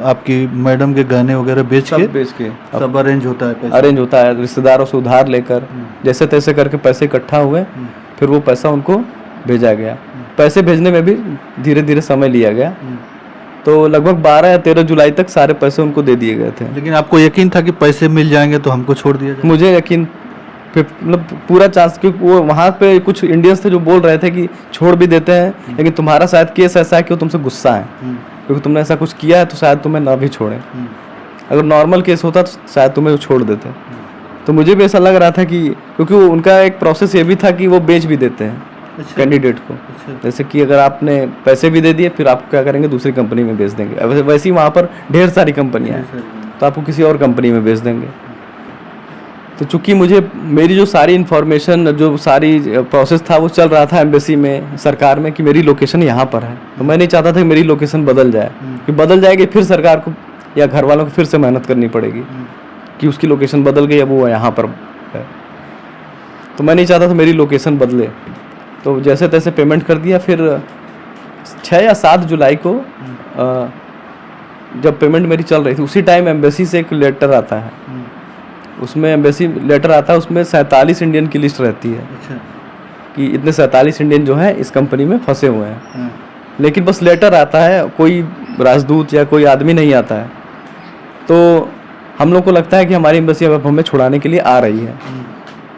आपकी मैडम के गहने वगैरह बेच के सब अरेंज होता है पैसा? अरेंज होता है, रिश्तेदारों से उधार लेकर जैसे तैसे करके पैसे इकट्ठा हुए, फिर वो पैसा उनको भेजा गया। पैसे भेजने में भी धीरे धीरे समय लिया गया, तो लगभग 12 या 13 जुलाई तक सारे पैसे उनको दे दिए गए थे। लेकिन आपको यकीन था कि पैसे मिल जाएंगे तो हमको छोड़ दिया जाए? मुझे यकीन, फिर मतलब पूरा चांस, क्योंकि वो वहाँ पे कुछ इंडियंस थे जो बोल रहे थे कि छोड़ भी देते हैं, लेकिन तुम्हारा शायद केस ऐसा है कि वो तुमसे गुस्सा है, क्योंकि तुमने ऐसा कुछ किया है तो शायद तुम्हें ना भी छोड़ें। अगर नॉर्मल केस होता तो शायद तुम्हें वो छोड़ देते। तो मुझे भी ऐसा लग रहा था कि, क्योंकि वो उनका एक प्रोसेस ये भी था कि वो बेच भी देते हैं कैंडिडेट को। जैसे कि अगर आपने पैसे भी दे दिए, फिर आप क्या करेंगे, दूसरी कंपनी में बेच देंगे। वैसे ही वहाँ पर ढेर सारी कंपनियाँ हैं, तो आपको किसी और कंपनी में बेच देंगे। तो चूंकि मुझे मेरी जो सारी इन्फॉर्मेशन, जो सारी प्रोसेस था वो चल रहा था एम्बेसी में, सरकार में, कि मेरी लोकेशन यहाँ पर है, तो मैं नहीं चाहता था कि मेरी लोकेशन बदल जाए, कि बदल जाएगी फिर सरकार को या घर वालों को फिर से मेहनत करनी पड़ेगी कि उसकी लोकेशन बदल गई, अब वो यहाँ पर है। तो मैं नहीं चाहता था मेरी लोकेशन बदले। तो जैसे तैसे पेमेंट कर दिया। फिर 6 या 7 जुलाई को जब पेमेंट मेरी चल रही थी, उसी टाइम एम्बेसी से एक लेटर आता है। उसमें एम्बेसी लेटर आता है, उसमें 47 इंडियन की लिस्ट रहती है। अच्छा। कि इतने 47 इंडियन जो हैं इस कंपनी में फंसे हुए हैं। लेकिन बस लेटर आता है, कोई राजदूत या कोई आदमी नहीं आता है। तो हम लोग को लगता है कि हमारी एम्बेसी अब हमें छुड़ाने के लिए आ रही है।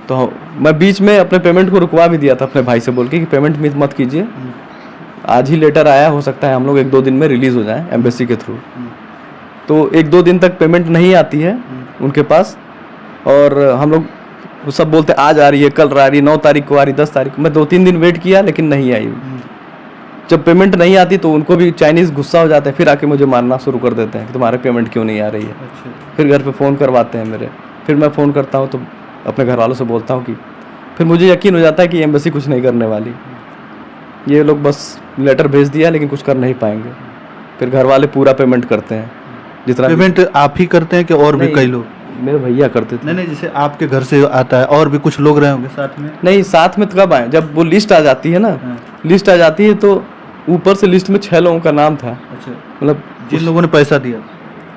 तो मैं बीच में अपने पेमेंट को रुकवा भी दिया था अपने भाई से बोल के कि पेमेंट मत कीजिए, आज ही लेटर आया, हो सकता है हम लोग 1-2 दिन में रिलीज़ हो जाएं एम्बेसी के थ्रू। तो 1-2 दिन तक पेमेंट नहीं आती है उनके पास, और हम लोग सब बोलते आज आ रही है, कल आ रही है, 9 तारीख को आ रही, 10 तारीख को। मैं 2-3 दिन वेट किया लेकिन नहीं आई। जब पेमेंट नहीं आती तो उनको भी चाइनीज़ गुस्सा हो जाते हैं, फिर आके मुझे मारना शुरू कर देते हैं कि तुम्हारे पेमेंट क्यों नहीं आ रही है। फिर घर पे फ़ोन करवाते हैं मेरे, फिर मैं फ़ोन करता हूँ तो अपने घर वालों से बोलता हूँ कि, फिर मुझे यकीन हो जाता है कि एम्बेसी कुछ नहीं करने वाली, ये लोग बस लेटर भेज दिया लेकिन कुछ कर नहीं पाएंगे। फिर घर वाले पूरा पेमेंट करते हैं, जितना पेमेंट आप ही करते हैं कि और भी कई लोग? मेरे भैया करते थे। नहीं, जैसे आपके घर से आता है और भी कुछ लोग रहे होंगे साथ में? नहीं, साथ में तो कब आए, जब वो लिस्ट आ जाती है ना, लिस्ट आ जाती है तो ऊपर से लिस्ट में 6 लोगों का नाम था। अच्छा। मतलब जिन लोगों ने पैसा दिया?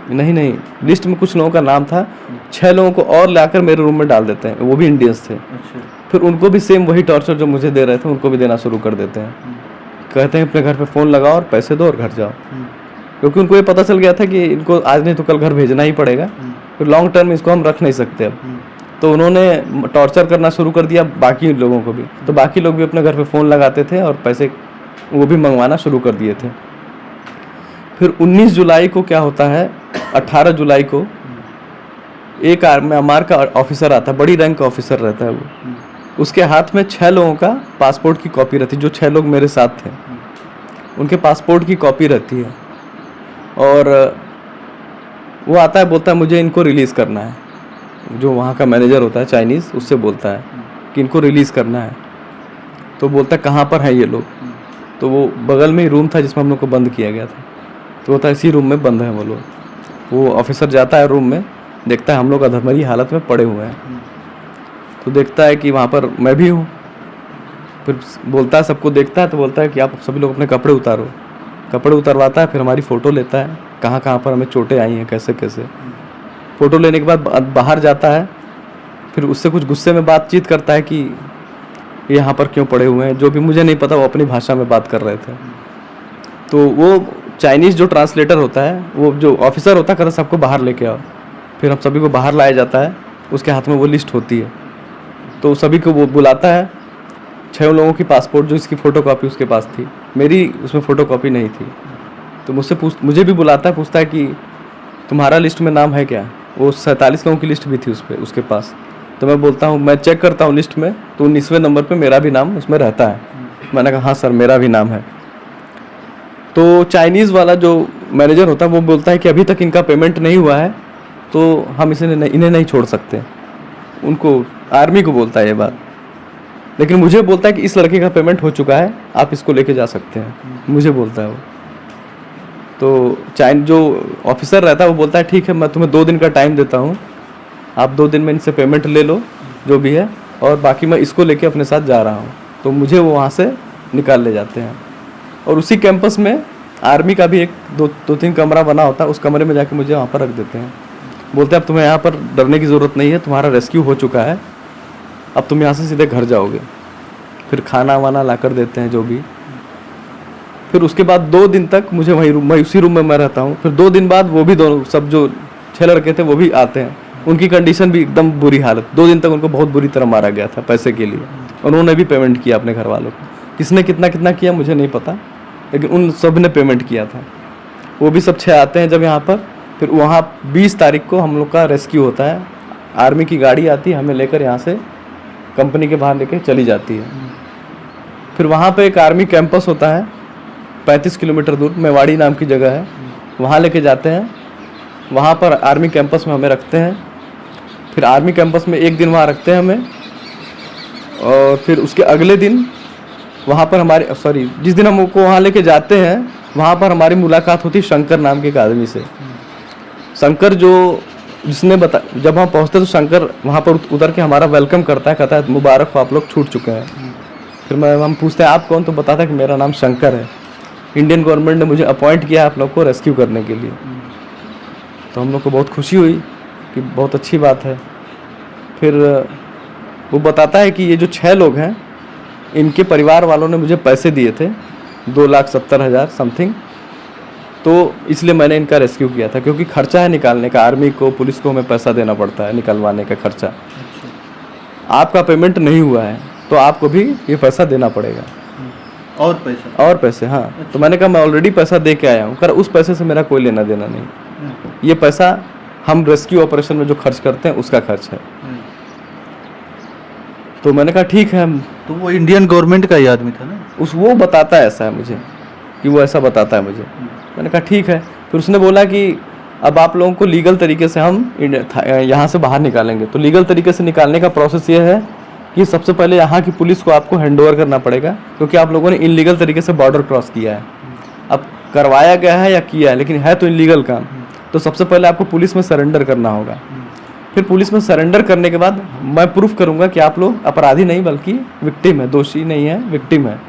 नहीं, लिस्ट में कुछ लोगों का नाम था, 6 लोगों को और लाकर मेरे रूम में डाल देते हैं, वो भी इंडियंस थे। अच्छा। फिर उनको भी सेम वही टॉर्चर जो मुझे दे रहे थे उनको भी देना शुरू कर देते हैं। कहते हैं अपने घर पे फ़ोन लगाओ और पैसे दो और घर जाओ, क्योंकि उनको ये पता चल गया था कि इनको आज नहीं तो कल घर भेजना ही पड़ेगा, फिर लॉन्ग टर्म इसको हम रख नहीं सकते अब। तो उन्होंने टॉर्चर करना शुरू कर दिया बाकी लोगों को भी। तो बाकी लोग भी अपने घर पे फ़ोन लगाते थे और पैसे वो भी मंगवाना शुरू कर दिए थे। फिर 19 जुलाई को क्या होता है, 18 जुलाई को एक म्यांमार का ऑफिसर आता है, बड़ी रैंक का ऑफिसर रहता है वो, उसके हाथ में 6 लोगों का पासपोर्ट की कॉपी रहती है, जो 6 लोग मेरे साथ थे उनके पासपोर्ट की कॉपी रहती है। और वो आता है, बोलता है मुझे इनको रिलीज़ करना है। जो वहाँ का मैनेजर होता है चाइनीज़, उससे बोलता है कि इनको रिलीज़ करना है। तो बोलता है कहाँ पर हैं ये लोग? तो वो बगल में ही रूम था जिसमें हम लोग को बंद किया गया था, तो बोलता है इसी रूम में बंद है वो लोग। वो ऑफिसर जाता है रूम में, देखता है हम लोग अधमरी हालत में पड़े हुए हैं, तो देखता है कि वहाँ पर मैं भी हूँ। फिर बोलता है, सबको देखता है तो बोलता है कि आप सभी लोग अपने कपड़े उतारो। कपड़े उतरवाता है, फिर हमारी फ़ोटो लेता है, कहाँ कहाँ पर हमें चोटें आई हैं, कैसे कैसे। फ़ोटो लेने के बाद बाहर जाता है, फिर उससे कुछ गुस्से में बातचीत करता है कि ये यहाँ पर क्यों पड़े हुए हैं, जो भी मुझे नहीं पता, वो अपनी भाषा में बात कर रहे थे। तो वो चाइनीज़ जो ट्रांसलेटर होता है, वो जो ऑफिसर होता है, कहता सबको बाहर लेके आओ। फिर हम सभी को बाहर लाया जाता है, उसके हाथ में वो लिस्ट होती है, तो सभी को वो बुलाता है। 6 लोगों की पासपोर्ट, जो इसकी फ़ोटोकॉपी उसके पास थी, मेरी उसमें फ़ोटोकॉपी नहीं थी। तो मुझे भी बुलाता है, पूछता है कि तुम्हारा लिस्ट में नाम है क्या। वो 47 लोगों की लिस्ट भी थी उस पर, उसके पास। तो मैं बोलता हूँ, मैं चेक करता हूँ लिस्ट में, तो 19वें नंबर पे मेरा भी नाम उसमें रहता है। मैंने कहा हाँ सर, मेरा भी नाम है। तो चाइनीज़ वाला जो मैनेजर होता है वो बोलता है कि अभी तक इनका पेमेंट नहीं हुआ है, तो हम इन्हें नहीं छोड़ सकते। उनको, आर्मी को बोलता है ये बात, लेकिन मुझे बोलता है कि इस लड़के का पेमेंट हो चुका है, आप इसको लेके जा सकते हैं, मुझे बोलता है वो। तो जो ऑफिसर रहता है वो बोलता है ठीक है, मैं तुम्हें 2 दिन का टाइम देता हूँ, आप 2 दिन में इनसे पेमेंट ले लो जो भी है, और बाकी मैं इसको लेके अपने साथ जा रहा हूँ। तो मुझे वो वहाँ से निकाल ले जाते हैं। और उसी कैंपस में आर्मी का भी एक 2-3 कमरा बना होता है, उस कमरे में जाके मुझे वहाँ पर रख देते हैं। बोलते हैं अब तुम्हें यहाँ पर डरने की ज़रूरत नहीं है, तुम्हारा रेस्क्यू हो चुका है, अब तुम यहाँ से सीधे घर जाओगे। फिर खाना वाना ला कर देते हैं जो भी। फिर उसके बाद 2 दिन तक मुझे उसी रूम में मैं रहता हूँ। फिर 2 दिन बाद वो भी दोनों सब जो 6 लड़के थे वो भी आते हैं। उनकी कंडीशन भी एकदम बुरी हालत, 2 दिन तक उनको बहुत बुरी तरह मारा गया था पैसे के लिए। उन्होंने भी पेमेंट किया अपने घर वालों को, किसने कितना कितना किया मुझे नहीं पता, लेकिन उन सब ने पेमेंट किया था। वो भी सब 6 आते हैं जब यहाँ पर। फिर वहाँ 20 तारीख को हम लोग का रेस्क्यू होता है, आर्मी की गाड़ी आती है, हमें लेकर यहाँ से कंपनी के बाहर लेके चली जाती है। फिर वहाँ पे एक आर्मी कैंपस होता है 35 किलोमीटर दूर, मेवाड़ी नाम की जगह है, वहाँ लेके जाते हैं। वहाँ पर आर्मी कैंपस में हमें रखते हैं। फिर आर्मी कैंपस में 1 दिन वहाँ रखते हैं हमें, और फिर उसके अगले दिन वहाँ पर जिस दिन हमको वहाँ लेके जाते हैं, वहाँ पर हमारी मुलाकात होती है शंकर नाम के एक आदमी से। शंकर जब हम पहुँचते तो शंकर वहाँ पर उतर के हमारा वेलकम करता है, कहता है मुबारक हो, आप लोग छूट चुके हैं। फिर हम पूछते हैं आप कौन, तो बताता है कि मेरा नाम शंकर है, इंडियन गवर्नमेंट ने मुझे अपॉइंट किया आप लोग को रेस्क्यू करने के लिए। तो हम लोग को बहुत खुशी हुई कि बहुत अच्छी बात है। फिर वो बताता है कि ये जो 6 लोग हैं, इनके परिवार वालों ने मुझे पैसे दिए थे 2,70,000 समथिंग, तो इसलिए मैंने इनका रेस्क्यू किया था, क्योंकि खर्चा है निकालने का, आर्मी को पुलिस को हमें पैसा देना पड़ता है निकलवाने का खर्चा। आपका पेमेंट नहीं हुआ है तो आपको भी ये पैसा देना पड़ेगा, और पैसे। हाँ, तो मैंने कहा मैं ऑलरेडी पैसा दे के आया हूँ, कर उस पैसे से मेरा कोई लेना देना नहीं, ये पैसा हम रेस्क्यू ऑपरेशन में जो खर्च करते हैं उसका खर्च है। तो मैंने कहा ठीक है। तो वो इंडियन गवर्नमेंट का ही आदमी था ना? वो बताता है ऐसा है मुझे, कि वो ऐसा बताता है मुझे। मैंने कहा ठीक है। फिर उसने बोला कि अब आप लोगों को लीगल तरीके से हम यहाँ से बाहर निकालेंगे। तो लीगल तरीके से निकालने का प्रोसेस ये है कि सबसे पहले यहाँ की पुलिस को आपको हैंडओवर करना पड़ेगा, क्योंकि आप लोगों ने इनलीगल तरीके से बॉर्डर क्रॉस किया है। अब करवाया गया है या किया है, लेकिन है तो इनलीगल काम। तो सबसे पहले आपको पुलिस में सरेंडर करना होगा। फिर पुलिस में सरेंडर करने के बाद मैं प्रूफ करूँगा कि आप लोग अपराधी नहीं बल्कि विक्टिम है, दोषी नहीं है, विक्टिम है,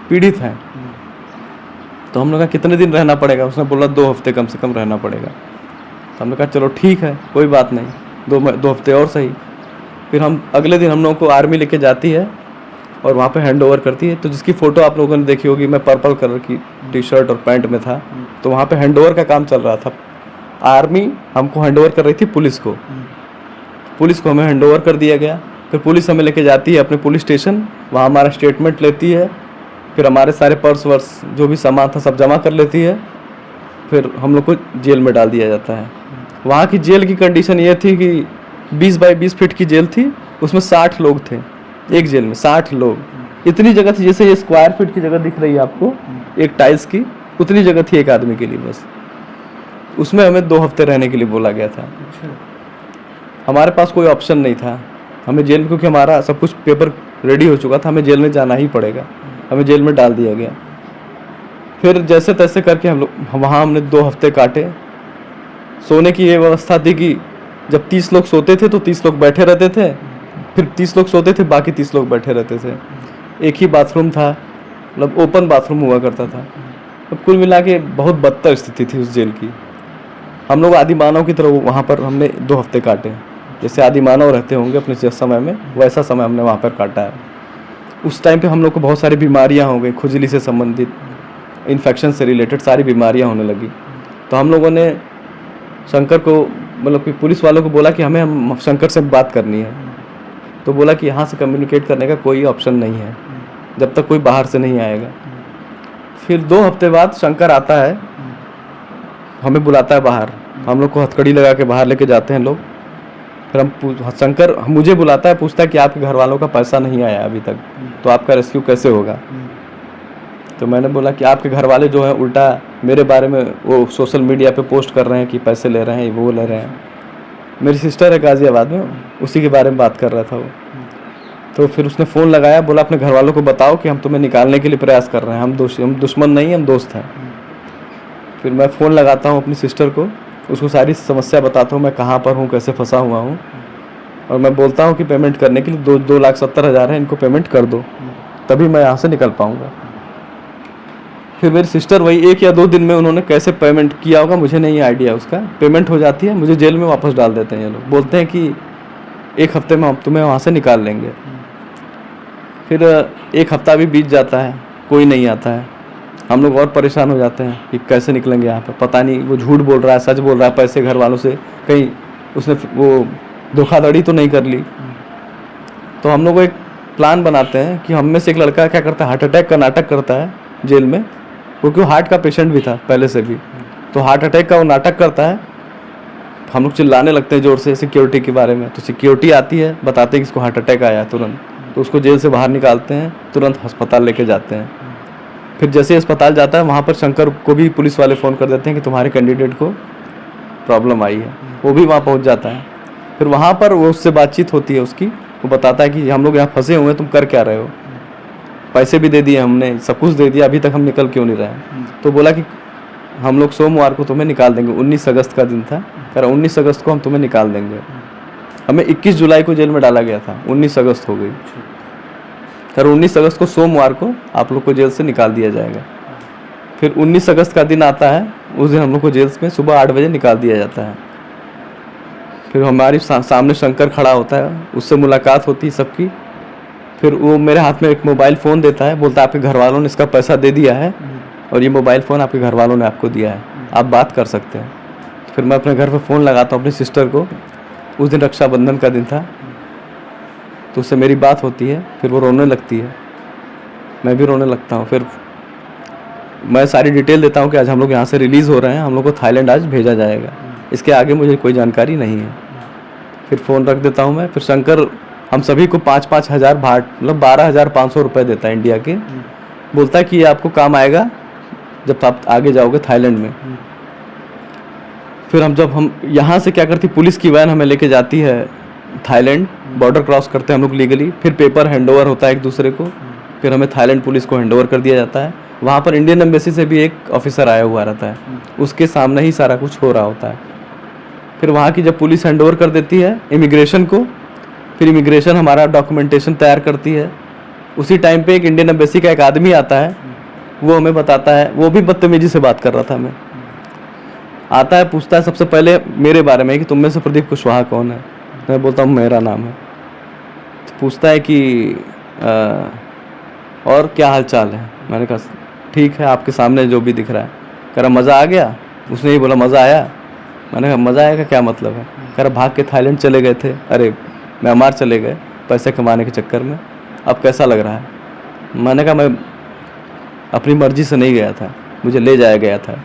पीड़ित है। तो हम लोग का कितने दिन रहना पड़ेगा? उसने बोला 2 हफ्ते कम से कम रहना पड़ेगा। तो हमने कहा चलो ठीक है, कोई बात नहीं, 2 हफ्ते और सही। फिर अगले दिन हम लोगों को आर्मी लेके जाती है और वहाँ पे हैंड ओवर करती है। तो जिसकी फ़ोटो आप लोगों ने देखी होगी, मैं पर्पल कलर की टी-शर्ट और पैंट में था, तो वहाँ पे हैंड ओवर का काम चल रहा था। आर्मी हमको हैंड ओवर कर रही थी पुलिस को हमें हैंड ओवर कर दिया गया। फिर पुलिस हमें लेके जाती है अपने पुलिस स्टेशन, वहाँ हमारा स्टेटमेंट लेती है, फिर हमारे सारे पर्स वर्स जो भी सामान था सब जमा कर लेती है। फिर हम लोग को जेल में डाल दिया जाता है। वहाँ की जेल की कंडीशन ये थी कि 20 बाई 20 फीट की जेल थी, उसमें 60 लोग थे एक जेल में, 60 लोग। इतनी जगह थी जैसे ये स्क्वायर फीट की जगह दिख रही है आपको एक टाइल्स की, उतनी जगह थी एक आदमी के लिए बस। उसमें हमें 2 हफ्ते रहने के लिए बोला गया था। हमारे पास कोई ऑप्शन नहीं था, हमें जेल में, क्योंकि हमारा सब कुछ पेपर रेडी हो चुका था, हमें जेल में जाना ही पड़ेगा। हमें जेल में डाल दिया गया। फिर जैसे तैसे करके हम लोग वहाँ हमने 2 हफ्ते काटे। सोने की ये व्यवस्था थी कि जब 30 लोग सोते थे तो 30 लोग बैठे रहते थे, फिर 30 लोग सोते थे, बाकी 30 लोग बैठे रहते थे। एक ही बाथरूम था, मतलब ओपन बाथरूम हुआ करता था। अब कुल मिला के बहुत बदतर स्थिति थी उस जेल की। हम लोग आदि मानव की तरह वहाँ पर हमने 2 हफ्ते काटे। जैसे आदि मानव रहते होंगे अपने समय में, वैसा समय हमने वहाँ पर काटा है। उस टाइम पे हम लोग को बहुत सारी बीमारियाँ हो गई, खुजली से संबंधित, इन्फेक्शन से रिलेटेड सारी बीमारियाँ होने लगी। तो हम लोगों ने शंकर को, मतलब कि पुलिस वालों को बोला कि हमें शंकर से बात करनी है। तो बोला कि यहाँ से कम्युनिकेट करने का कोई ऑप्शन नहीं है जब तक कोई बाहर से नहीं आएगा। फिर 2 हफ्ते बाद शंकर आता है, हमें बुलाता है बाहर। हम लोग को हथकड़ी लगा के बाहर लेके जाते हैं लोग। फिर शंकर मुझे बुलाता है, पूछता है कि आपके घर वालों का पैसा नहीं आया अभी तक, तो आपका रेस्क्यू कैसे होगा। तो मैंने बोला कि आपके घर वाले जो हैं उल्टा मेरे बारे में वो सोशल मीडिया पे पोस्ट कर रहे हैं कि पैसे ले रहे हैं, वो ले रहे हैं। मेरी सिस्टर है गाज़ियाबाद में, उसी के बारे में बात कर रहा था वो। तो फिर उसने फ़ोन लगाया, बोला अपने घर वालों को बताओ कि हम तुम्हें निकालने के लिए प्रयास कर रहे हैं, हम दुश्मन नहीं, हम दोस्त हैं। फिर मैं फ़ोन लगाता हूँ अपनी सिस्टर को, उसको सारी समस्या बताता हूँ, मैं कहाँ पर हूँ, कैसे फंसा हुआ हूँ, और मैं बोलता हूँ कि पेमेंट करने के लिए 2,70,000 है, इनको पेमेंट कर दो, तभी मैं यहाँ से निकल पाऊँगा। फिर मेरी सिस्टर वही 1 या 2 दिन में उन्होंने कैसे पेमेंट किया होगा मुझे नहीं आइडिया उसका। पेमेंट हो जाती है, मुझे जेल में वापस डाल देते हैं ये लोग, बोलते हैं कि 1 हफ्ते में हम तुम्हें वहाँ से निकाल लेंगे। फिर 1 हफ्ता भी बीत जाता है, कोई नहीं आता है। हम लोग और परेशान हो जाते हैं कि कैसे निकलेंगे यहाँ पर, पता नहीं वो झूठ बोल रहा है, सच बोल रहा है, पैसे घर वालों से कहीं उसने वो धोखाधड़ी तो नहीं कर ली। तो हम लोग एक प्लान बनाते हैं कि हम में से एक लड़का क्या करता है, हार्ट अटैक का नाटक करता है जेल में, क्योंकि वो हार्ट का पेशेंट भी था पहले से भी। तो हार्ट अटैक का वो नाटक करता है, हम लोग चिल्लाने लगते हैं ज़ोर से सिक्योरिटी के बारे में। तो सिक्योरिटी आती है, बताते हैं कि इसको हार्ट अटैक आया है तुरंत। तो उसको जेल से बाहर निकालते हैं, तुरंत अस्पताल लेके जाते हैं। फिर जैसे ही अस्पताल जाता है, वहाँ पर शंकर को भी पुलिस वाले फ़ोन कर देते हैं कि तुम्हारे कैंडिडेट को प्रॉब्लम आई है। वो भी वहाँ पहुँच जाता है। फिर वहाँ पर वो उससे बातचीत होती है उसकी, वो बताता है कि हम लोग यहाँ फंसे हुए हैं, तुम कर क्या रहे हो, पैसे भी दे दिए हमने, सब कुछ दे दिया, अभी तक हम निकल क्यों नहीं रहे। तो बोला कि हम लोग सोमवार को तुम्हें निकाल देंगे, 19 अगस्त का दिन था, कह रहा 19 अगस्त को हम तुम्हें निकाल देंगे। हमें 21 जुलाई को जेल में डाला गया था, 19 अगस्त हो गई। फिर 19 अगस्त को सोमवार को आप लोग को जेल से निकाल दिया जाएगा। फिर 19 अगस्त का दिन आता है, उस दिन हम लोग को जेल में सुबह 8 बजे निकाल दिया जाता है। फिर हमारी सामने शंकर खड़ा होता है, उससे मुलाकात होती है सबकी। फिर वो मेरे हाथ में एक मोबाइल फ़ोन देता है, बोलता है आपके घर वालों ने इसका पैसा दे दिया है और ये मोबाइल फ़ोन आपके घर वालों ने आपको दिया है, आप बात कर सकते हैं। फिर मैं अपने घर पे फ़ोन लगाता हूँ अपनी सिस्टर को। उस दिन रक्षाबंधन का दिन था, तो उससे मेरी बात होती है। फिर वो रोने लगती है, मैं भी रोने लगता हूँ। फिर मैं सारी डिटेल देता हूँ कि आज हम लोग यहाँ से रिलीज़ हो रहे हैं, हम लोग को थाईलैंड आज भेजा जाएगा, इसके आगे मुझे कोई जानकारी नहीं है। फिर फ़ोन रख देता हूँ मैं। फिर शंकर हम सभी को 5-5 हज़ार भाट, मतलब 12,500 रुपये देता है इंडिया के। बोलता है कि ये आपको काम आएगा जब आप आगे जाओगे थाईलैंड में। फिर हम यहाँ से क्या करती, पुलिस की वैन हमें लेके जाती है थाईलैंड, बॉर्डर क्रॉस करते हैं हम लोग लीगली। फिर पेपर हैंडओवर होता है एक दूसरे को, फिर हमें थाईलैंड पुलिस को हैंडओवर कर दिया जाता है। वहाँ पर इंडियन एम्बेसी से भी एक ऑफिसर आया हुआ रहता है, उसके सामने ही सारा कुछ हो रहा होता है। फिर वहाँ की जब पुलिस हैंडओवर कर देती है इमिग्रेशन को, फिर इमिग्रेशन हमारा डॉक्यूमेंटेशन तैयार करती है। उसी टाइम पे एक इंडियन एम्बेसी का एक आदमी आता है, वो हमें बताता है, वो भी बदतमीजी से बात कर रहा था, हमें आता है, पूछता है सबसे पहले मेरे बारे में कि तुम में से प्रदीप कुशवाहा कौन है। मैं बोलता हूँ मेरा नाम है। तो पूछता है कि और क्या हाल चाल है। मैंने कहा ठीक है, आपके सामने जो भी दिख रहा है। कह रहा मज़ा आ गया। उसने ही बोला मज़ा आया। मैंने कहा मज़ा आया का क्या मतलब है। कह रहा भाग के थाईलैंड चले गए थे, अरे म्यांमार चले गए पैसे कमाने के चक्कर में, अब कैसा लग रहा है। मैंने कहा मैं अपनी मर्जी से नहीं गया था, मुझे ले जाया गया था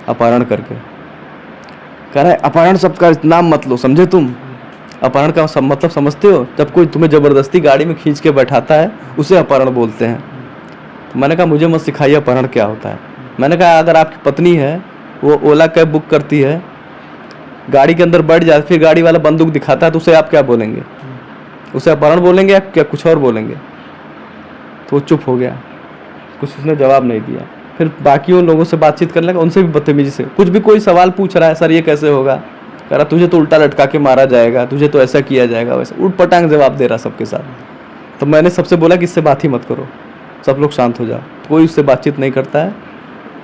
अपहरण करके। कह रहा है अपहरण शब्द का नाम मत लो, समझे तुम। अपहरण का मतलब समझते हो, जब कोई तुम्हें ज़बरदस्ती गाड़ी में खींच के बैठाता है उसे अपहरण बोलते हैं। तो मैंने कहा मुझे मत सिखाइए अपहरण क्या होता है। मैंने कहा अगर आपकी पत्नी है, वो ओला कैब बुक करती है, गाड़ी के अंदर बैठ जाए, फिर गाड़ी वाला बंदूक दिखाता है, तो उसे आप क्या बोलेंगे, उसे अपहरण बोलेंगे या क्या कुछ और बोलेंगे। तो वो चुप हो गया, कुछ उसने जवाब नहीं दिया। फिर बाकी उन लोगों से बातचीत करने लगा, उनसे भी बदतमीजी से, कुछ भी कोई सवाल पूछ रहा है, सर ये कैसे होगा, कह रहा तुझे तो उल्टा लटका के मारा जाएगा, तुझे तो ऐसा किया जाएगा, वैसा उठ पटांग जवाब दे रहा सबके साथ। तो मैंने सबसे बोला कि इससे बात ही मत करो, सब लोग शांत हो जाओ। कोई उससे बातचीत नहीं करता है,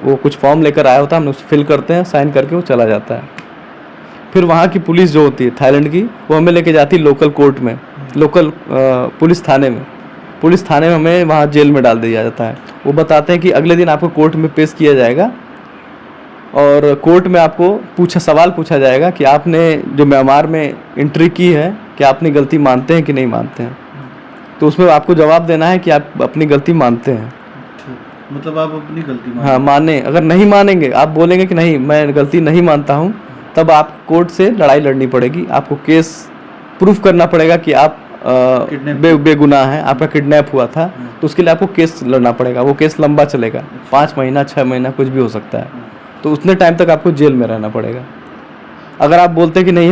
वो कुछ फॉर्म लेकर आया होता है, हम उसे फिल करते हैं, साइन करके वो चला जाता है। फिर वहाँ की पुलिस जो होती है थाईलैंड की, वो हमें लेके जाती है लोकल कोर्ट में, लोकल पुलिस थाने में। पुलिस थाने में हमें वहाँ जेल में डाल दिया जाता है। वो बताते हैं कि अगले दिन आपको कोर्ट में पेश किया जाएगा और कोर्ट में आपको सवाल पूछा जाएगा कि आपने जो म्यांमार में एंट्री की है, कि अपनी गलती मानते हैं कि नहीं मानते हैं। तो उसमें आपको जवाब देना है कि आप अपनी गलती मानते हैं। मतलब आप अपनी गलती हाँ माने, अगर नहीं मानेंगे, आप बोलेंगे कि नहीं मैं गलती नहीं मानता हूँ, तब आप कोर्ट से लड़ाई लड़नी पड़ेगी, आपको केस प्रूफ करना पड़ेगा कि आप बेगुनाह हैं, आपका किडनैप हुआ था, तो उसके लिए आपको केस लड़ना पड़ेगा। वो केस लंबा चलेगा, 5 महीना 6 महीना कुछ भी हो सकता है, तो उतने टाइम तक आपको जेल में रहना पड़ेगा। अगर आप बोलते हैं कि नहीं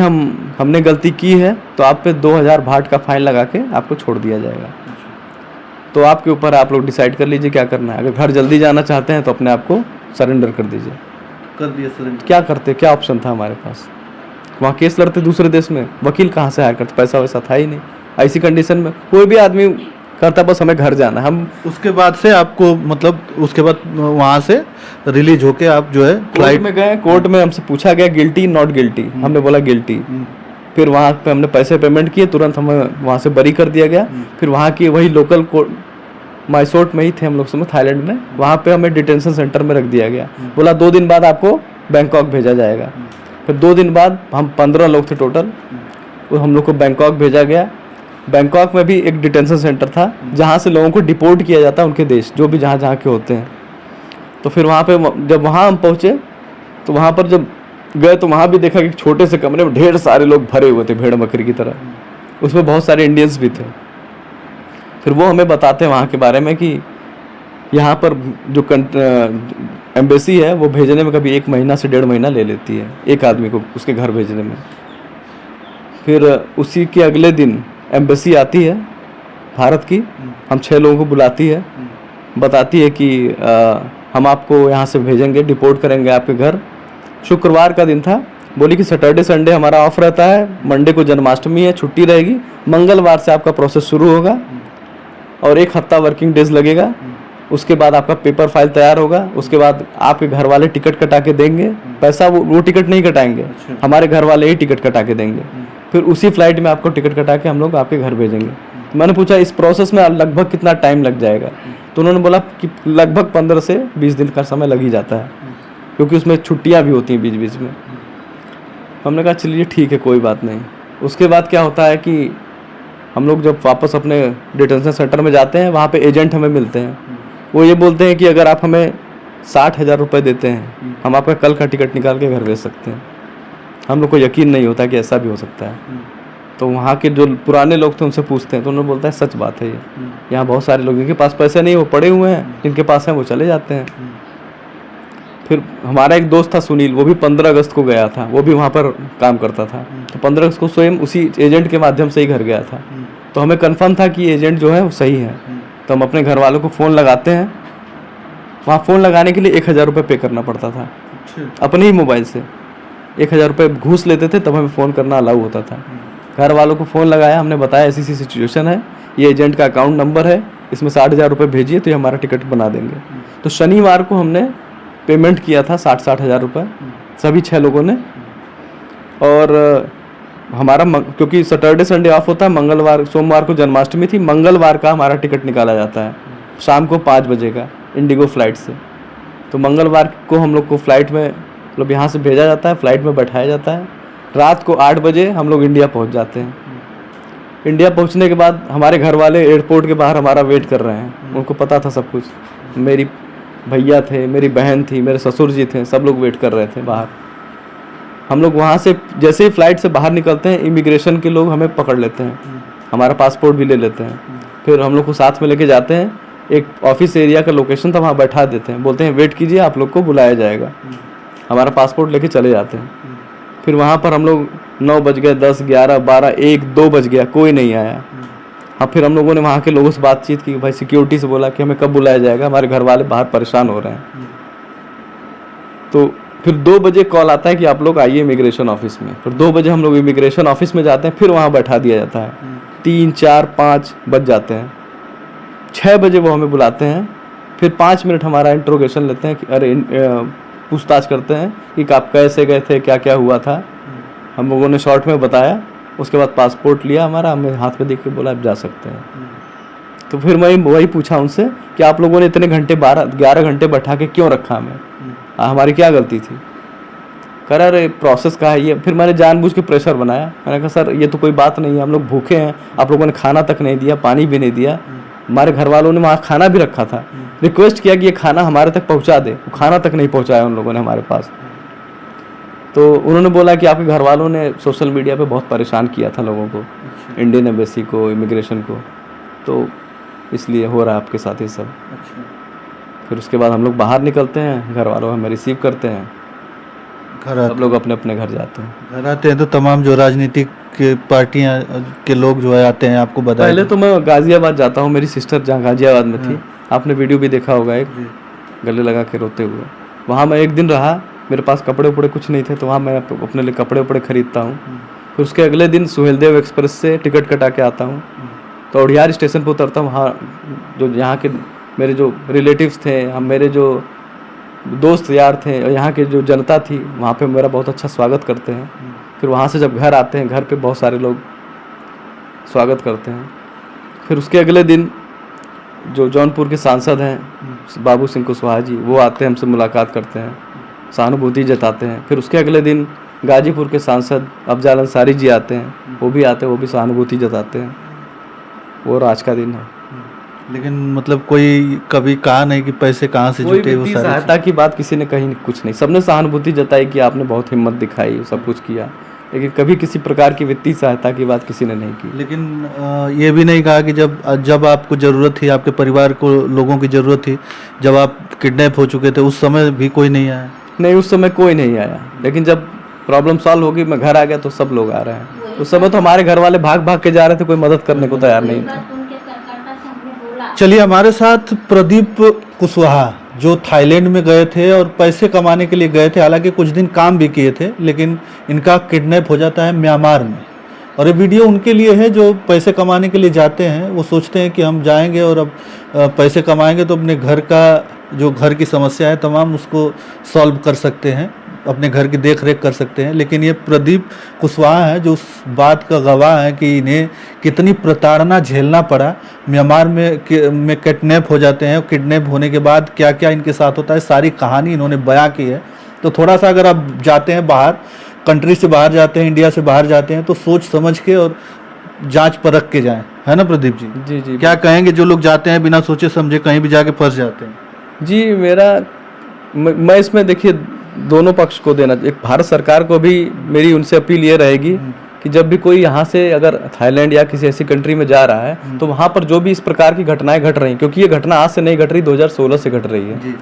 हमने गलती की है, तो आप पे 2000 भाट का फाइन लगा के आपको छोड़ दिया जाएगा। तो आपके ऊपर आप लोग डिसाइड कर लीजिए क्या करना है। अगर घर जल्दी जाना चाहते हैं तो अपने आप को सरेंडर कर दीजिए। कर दिया सरेंडर। क्या करते, क्या ऑप्शन था हमारे पास? वहाँ केस लड़ते दूसरे देश में, वकील कहाँ से हायर करते, पैसा वैसा था ही नहीं। ऐसी कंडीशन में कोई भी आदमी करता बस हमें घर जाना। हम उसके बाद से आपको मतलब उसके बाद वहाँ से रिलीज होके आप जो है फ्लाइट में गए, कोर्ट में हमसे पूछा गया गिल्टी नॉट गिल्टी, हमने बोला गिल्टी। फिर वहाँ पे हमने पैसे पेमेंट किए, तुरंत हमें वहाँ से बरी कर दिया गया। फिर वहाँ की वही लोकल कोर्ट माइसोट में ही थे हम लोग समय थाईलैंड में, वहाँ पे हमें डिटेंशन सेंटर में रख दिया गया। बोला 2 दिन बाद आपको बैंकॉक भेजा जाएगा। फिर 2 दिन बाद हम 15 लोग थे टोटल, वो हम लोग को बैंकॉक भेजा गया। बैंकॉक में भी एक डिटेंशन सेंटर था जहाँ से लोगों को डिपोर्ट किया जाता है उनके देश, जो भी जहाँ के होते हैं। तो फिर वहाँ पे जब वहाँ हम पहुँचे तो वहाँ पर जब गए तो वहाँ भी देखा कि छोटे से कमरे में ढेर सारे लोग भरे हुए थे भेड़ बकरी की तरह। उसमें बहुत सारे इंडियंस भी थे। फिर वो हमें बताते हैं वहाँ के बारे में कि यहाँ पर जो एम्बेसी है वो भेजने में कभी 1 महीना से 1.5 महीना ले लेती है एक आदमी को उसके घर भेजने में। फिर उसी के अगले दिन एम्बेसी आती है भारत की, हम 6 लोगों को बुलाती है, बताती है कि हम आपको यहाँ से भेजेंगे, डिपोर्ट करेंगे आपके घर। शुक्रवार का दिन था, बोली कि सैटरडे संडे हमारा ऑफ रहता है, मंडे को जन्माष्टमी है, छुट्टी रहेगी, मंगलवार से आपका प्रोसेस शुरू होगा और 1 हफ्ता वर्किंग डेज लगेगा। उसके बाद आपका पेपर फाइल तैयार होगा, उसके बाद आपके घर वाले टिकट कटा के देंगे। पैसा वो टिकट नहीं कटाएंगे, हमारे घर वाले ही टिकट कटा के देंगे। फिर उसी फ्लाइट में आपको टिकट कटा के हम लोग आपके घर भेजेंगे। मैंने पूछा इस प्रोसेस में लगभग कितना टाइम लग जाएगा, तो उन्होंने बोला कि लगभग 15 से 20 दिन का समय लग ही जाता है, क्योंकि उसमें छुट्टियां भी होती हैं बीच बीच में। हमने कहा चलिए ठीक है कोई बात नहीं। उसके बाद क्या होता है कि हम लोग जब वापस अपने डिटेंशन सेंटर में जाते हैं, वहाँ पे एजेंट हमें मिलते हैं। वो ये बोलते हैं कि अगर आप हमें 60,000 रुपये देते हैं, हम आपका कल का टिकट निकाल के घर भेज सकते हैं। हम लोग को यकीन नहीं होता कि ऐसा भी हो सकता है। तो वहाँ के जो पुराने लोग थे उनसे पूछते हैं तो उन्होंने बोलता है सच बात है ये, यहाँ बहुत सारे लोग जिनके पास पैसे नहीं वो पड़े हुए हैं, जिनके पास हैं वो चले जाते हैं। फिर हमारा एक दोस्त था सुनील, वो भी 15 अगस्त को गया था, वो भी वहाँ पर काम करता था। तो 15 अगस्त को स्वयं उसी एजेंट के माध्यम से ही घर गया था। तो हमें कन्फर्म था कि एजेंट जो है वो सही है। तो हम अपने घर वालों को फ़ोन लगाते हैं। वहाँ फ़ोन लगाने के लिए 1000 रुपये पे करना पड़ता था अपने ही मोबाइल से। 1000 रुपये घूस लेते थे, तब हमें फ़ोन करना अलाउ होता था। घर वालों को फ़ोन लगाया, हमने बताया ऐसी सी सिचुएशन है, ये एजेंट का अकाउंट नंबर है, इसमें 60,000 रुपये भेजिए तो ये हमारा टिकट बना देंगे। तो शनिवार को हमने पेमेंट किया था 60,000 रुपये सभी 6 लोगों ने। और हमारा क्योंकि सैटरडे संडे ऑफ होता है, मंगलवार सोमवार को जन्माष्टमी थी, मंगलवार का हमारा टिकट निकाला जाता है शाम को 5 बजे का इंडिगो फ्लाइट से। तो मंगलवार को हम लोग को फ्लाइट में मतलब यहाँ से भेजा जाता है, फ्लाइट में बैठाया जाता है। रात को 8 बजे हम लोग इंडिया पहुँच जाते हैं। इंडिया पहुँचने के बाद हमारे घर वाले एयरपोर्ट के बाहर हमारा वेट कर रहे हैं। उनको पता था सब कुछ, मेरी भैया थे, मेरी बहन थी, मेरे ससुर जी थे, सब लोग वेट कर रहे थे बाहर। हम लोग वहाँ से जैसे ही फ्लाइट से बाहर निकलते हैं, इमिग्रेशन के लोग हमें पकड़ लेते हैं, हमारा पासपोर्ट भी ले लेते हैं। फिर हम लोग को साथ में लेके जाते हैं, एक ऑफिस एरिया का लोकेशन था, वहाँ बैठा देते हैं, बोलते हैं वेट कीजिए आप लोग को बुलाया जाएगा। हमारा पासपोर्ट लेके चले जाते हैं। फिर वहाँ पर हम लोग 9 बज गए, 10, 11, 12, 1, 2 बज गया, कोई नहीं आया। हाँ फिर हम लोगों ने वहाँ के लोगों से बातचीत की, भाई सिक्योरिटी से बोला कि हमें कब बुलाया जाएगा, हमारे घर वाले बाहर परेशान हो रहे हैं। तो फिर 2 बजे कॉल आता है कि आप लोग आइए इमिग्रेशन ऑफिस में। फिर 2 बजे हम लोग इमिग्रेशन ऑफिस में जाते हैं, फिर वहाँ बैठा दिया जाता है। 3, 4, 5 बज जाते हैं। 6 बजे वो हमें बुलाते हैं, फिर 5 मिनट हमारा इंट्रोगेशन लेते हैं कि अरे पूछताछ करते हैं कि आप कैसे गए थे, क्या क्या हुआ था। हम लोगों ने शॉर्ट में बताया, उसके बाद पासपोर्ट लिया हमारा, हमें हाथ में देख के बोला आप जा सकते हैं। तो फिर मैं वही पूछा उनसे कि आप लोगों ने इतने घंटे 11 घंटे बैठा के क्यों रखा हमें, हमारी क्या गलती थी। कह रहा अरे प्रोसेस का है ये। फिर मैंने जानबूझ के प्रेशर बनाया, मैंने कहा सर ये तो कोई बात नहीं है, हम लोग भूखे हैं, आप लोगों ने खाना तक नहीं दिया, पानी भी नहीं दिया, हमारे घर वालों ने वहाँ खाना भी रखा था, रिक्वेस्ट किया कि ये खाना हमारे तक पहुँचा दे, वो खाना तक नहीं पहुँचाया उन लोगों ने हमारे पास। तो उन्होंने बोला कि आपके घर वालों ने सोशल मीडिया पे बहुत परेशान किया था लोगों को, इंडियन एम्बेसी को, इमिग्रेशन को, तो इसलिए हो रहा है आपके साथ ये सब। फिर उसके बाद हम लोग बाहर निकलते हैं, घर वालों हमें रिसीव करते हैं, सब लोग अपने अपने घर जाते हैं। घर आते हैं तो तमाम जो राजनीतिक पार्टियां के लोग जो है आते हैं, आपको बताया? पहले तो मैं गाजियाबाद जाता हूँ, मेरी सिस्टर जहाँ गाजियाबाद में थी, आपने वीडियो भी देखा होगा, एक गले लगा के रोते हुए। वहाँ मैं 1 दिन रहा, मेरे पास कपड़े उपड़े कुछ नहीं थे, तो वहाँ मैं अपने लिए कपड़े उपड़े खरीदता हूँ। फिर उसके अगले दिन सुहेलदेव एक्सप्रेस से टिकट कटा के आता हूँ, तो उड़ियार स्टेशन पर उतरता हूँ। वहाँ जो यहाँ के मेरे जो रिलेटिव्स थे, हम मेरे जो दोस्त यार थे और यहाँ के जो जनता थी, वहाँ पे मेरा बहुत अच्छा स्वागत करते हैं। फिर वहाँ से जब घर आते हैं, घर पे बहुत सारे लोग स्वागत करते हैं। फिर उसके अगले दिन जो जौनपुर के सांसद हैं बाबू सिंह कुशवाहा जी, वो आते हैं, हमसे मुलाकात करते हैं, सहानुभूति जताते हैं। फिर उसके अगले दिन गाजीपुर के सांसद अफजाल अंसारी जी आते हैं, वो भी आते हैं, वो भी सहानुभूति जताते हैं। वो आज का दिन है। लेकिन मतलब कोई कभी कहा नहीं कि पैसे कहाँ से जुटे? वो सारी सहायता की बात किसी ने कही कुछ नहीं, सबने सहानुभूति जताई कि आपने बहुत हिम्मत दिखाई, सब कुछ किया, लेकिन कभी किसी प्रकार की वित्तीय सहायता की बात किसी ने नहीं की। लेकिन ये भी नहीं कहा कि जब आपको ज़रूरत थी, आपके परिवार को लोगों की ज़रूरत थी, जब आप किडनैप हो चुके थे, उस समय भी कोई नहीं आया? नहीं, उस समय कोई नहीं आया, लेकिन जब प्रॉब्लम सॉल्व होगी, मैं घर आ गया तो सब लोग आ रहे हैं। उस समय तो हमारे घर वाले भाग भाग के जा रहे थे, कोई मदद करने को तैयार नहीं था। चलिए, हमारे साथ प्रदीप कुशवाहा जो थाईलैंड में गए थे और पैसे कमाने के लिए गए थे, हालांकि कुछ दिन काम भी किए थे, लेकिन इनका किडनैप हो जाता है म्यांमार में। और ये वीडियो उनके लिए है जो पैसे कमाने के लिए जाते हैं, वो सोचते हैं कि हम जाएंगे और अब पैसे कमाएंगे तो अपने घर का जो घर की समस्या है तमाम उसको सॉल्व कर सकते हैं, अपने घर की देख रेख कर सकते हैं। लेकिन ये प्रदीप कुशवाहा है जो उस बात का गवाह है कि इन्हें कितनी प्रताड़ना झेलना पड़ा। म्यांमार में किडनैप हो जाते हैं, किडनैप होने के बाद क्या क्या इनके साथ होता है, सारी कहानी इन्होंने बयां की है। तो थोड़ा सा अगर आप जाते हैं बाहर, कंट्री से बाहर जाते हैं, इंडिया से बाहर जाते हैं, तो सोच समझ के और जांच परख के जाएं, है ना प्रदीप जी? जी जी। क्या कहेंगे जो लोग जाते हैं बिना सोचे समझे, कहीं भी जाके फंस जाते हैं? जी, मैं इसमें देखिए दोनों पक्ष को देना, एक भारत सरकार को भी मेरी उनसे अपील ये रहेगी कि जब भी कोई यहाँ से अगर थाईलैंड या किसी ऐसी कंट्री में जा रहा है, तो वहाँ पर जो भी इस प्रकार की घटनाएं घट रही, क्योंकि ये घटना आज से नहीं घट रही, 2016 से घट रही है,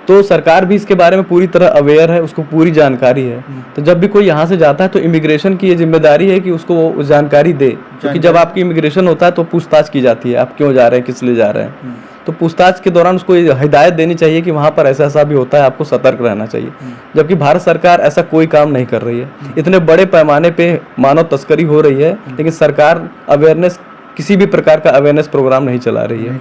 तो सरकार भी इसके बारे में पूरी तरह अवेयर है, उसको पूरी जानकारी है। तो जब भी कोई यहाँ से जाता है तो इमिग्रेशन की ये जिम्मेदारी है कि उसको वो जानकारी दे, क्योंकि जब आपकी इमिग्रेशन होता है तो पूछताछ की जाती है, आप क्यों जा रहे हैं, किस लिए जा रहे हैं। तो पूछताछ के दौरान उसको हिदायत देनी चाहिए कि वहाँ पर ऐसा ऐसा भी होता है, आपको सतर्क रहना चाहिए। जबकि भारत सरकार ऐसा कोई काम नहीं कर रही है। इतने बड़े पैमाने पे मानव तस्करी हो रही है, लेकिन सरकार अवेयरनेस, किसी भी प्रकार का अवेयरनेस प्रोग्राम नहीं चला रही है।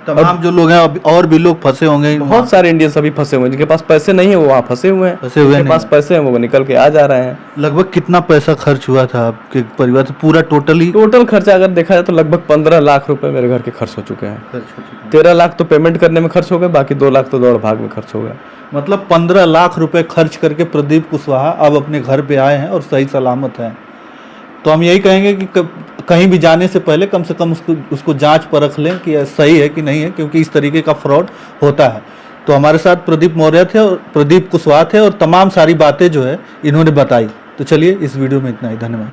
तमाम जो लोग हैं, और भी लोग फंसे होंगे, बहुत सारे इंडियंस अभी फंसे हुए हैं, जिनके पास पैसे नहीं है वो वहाँ फंसे हुए हैं, जिनके पास पैसे हैं वो निकल के आ जा रहे हैं। लगभग कितना पैसा खर्च हुआ था आपके परिवार से? पूरा टोटल खर्चा अगर देखा जाए तो लगभग 15 लाख रुपए मेरे घर के खर्च हो चुके हैं। 13 लाख तो पेमेंट करने में खर्च हो गए, बाकी 2 लाख तो दौड़ भाग में खर्च हो गया। मतलब 15 लाख रुपए खर्च करके प्रदीप कुशवाहा अब अपने घर पे आए हैं और सही सलामत हैं। तो हम यही कहेंगे कि कहीं भी जाने से पहले कम से कम उसको जांच परख लें कि सही है कि नहीं है, क्योंकि इस तरीके का फ्रॉड होता है। तो हमारे साथ प्रदीप मौर्य थे और प्रदीप कुशवाहा थे, और तमाम सारी बातें जो है इन्होंने बताई। तो चलिए, इस वीडियो में इतना ही, धन्यवाद।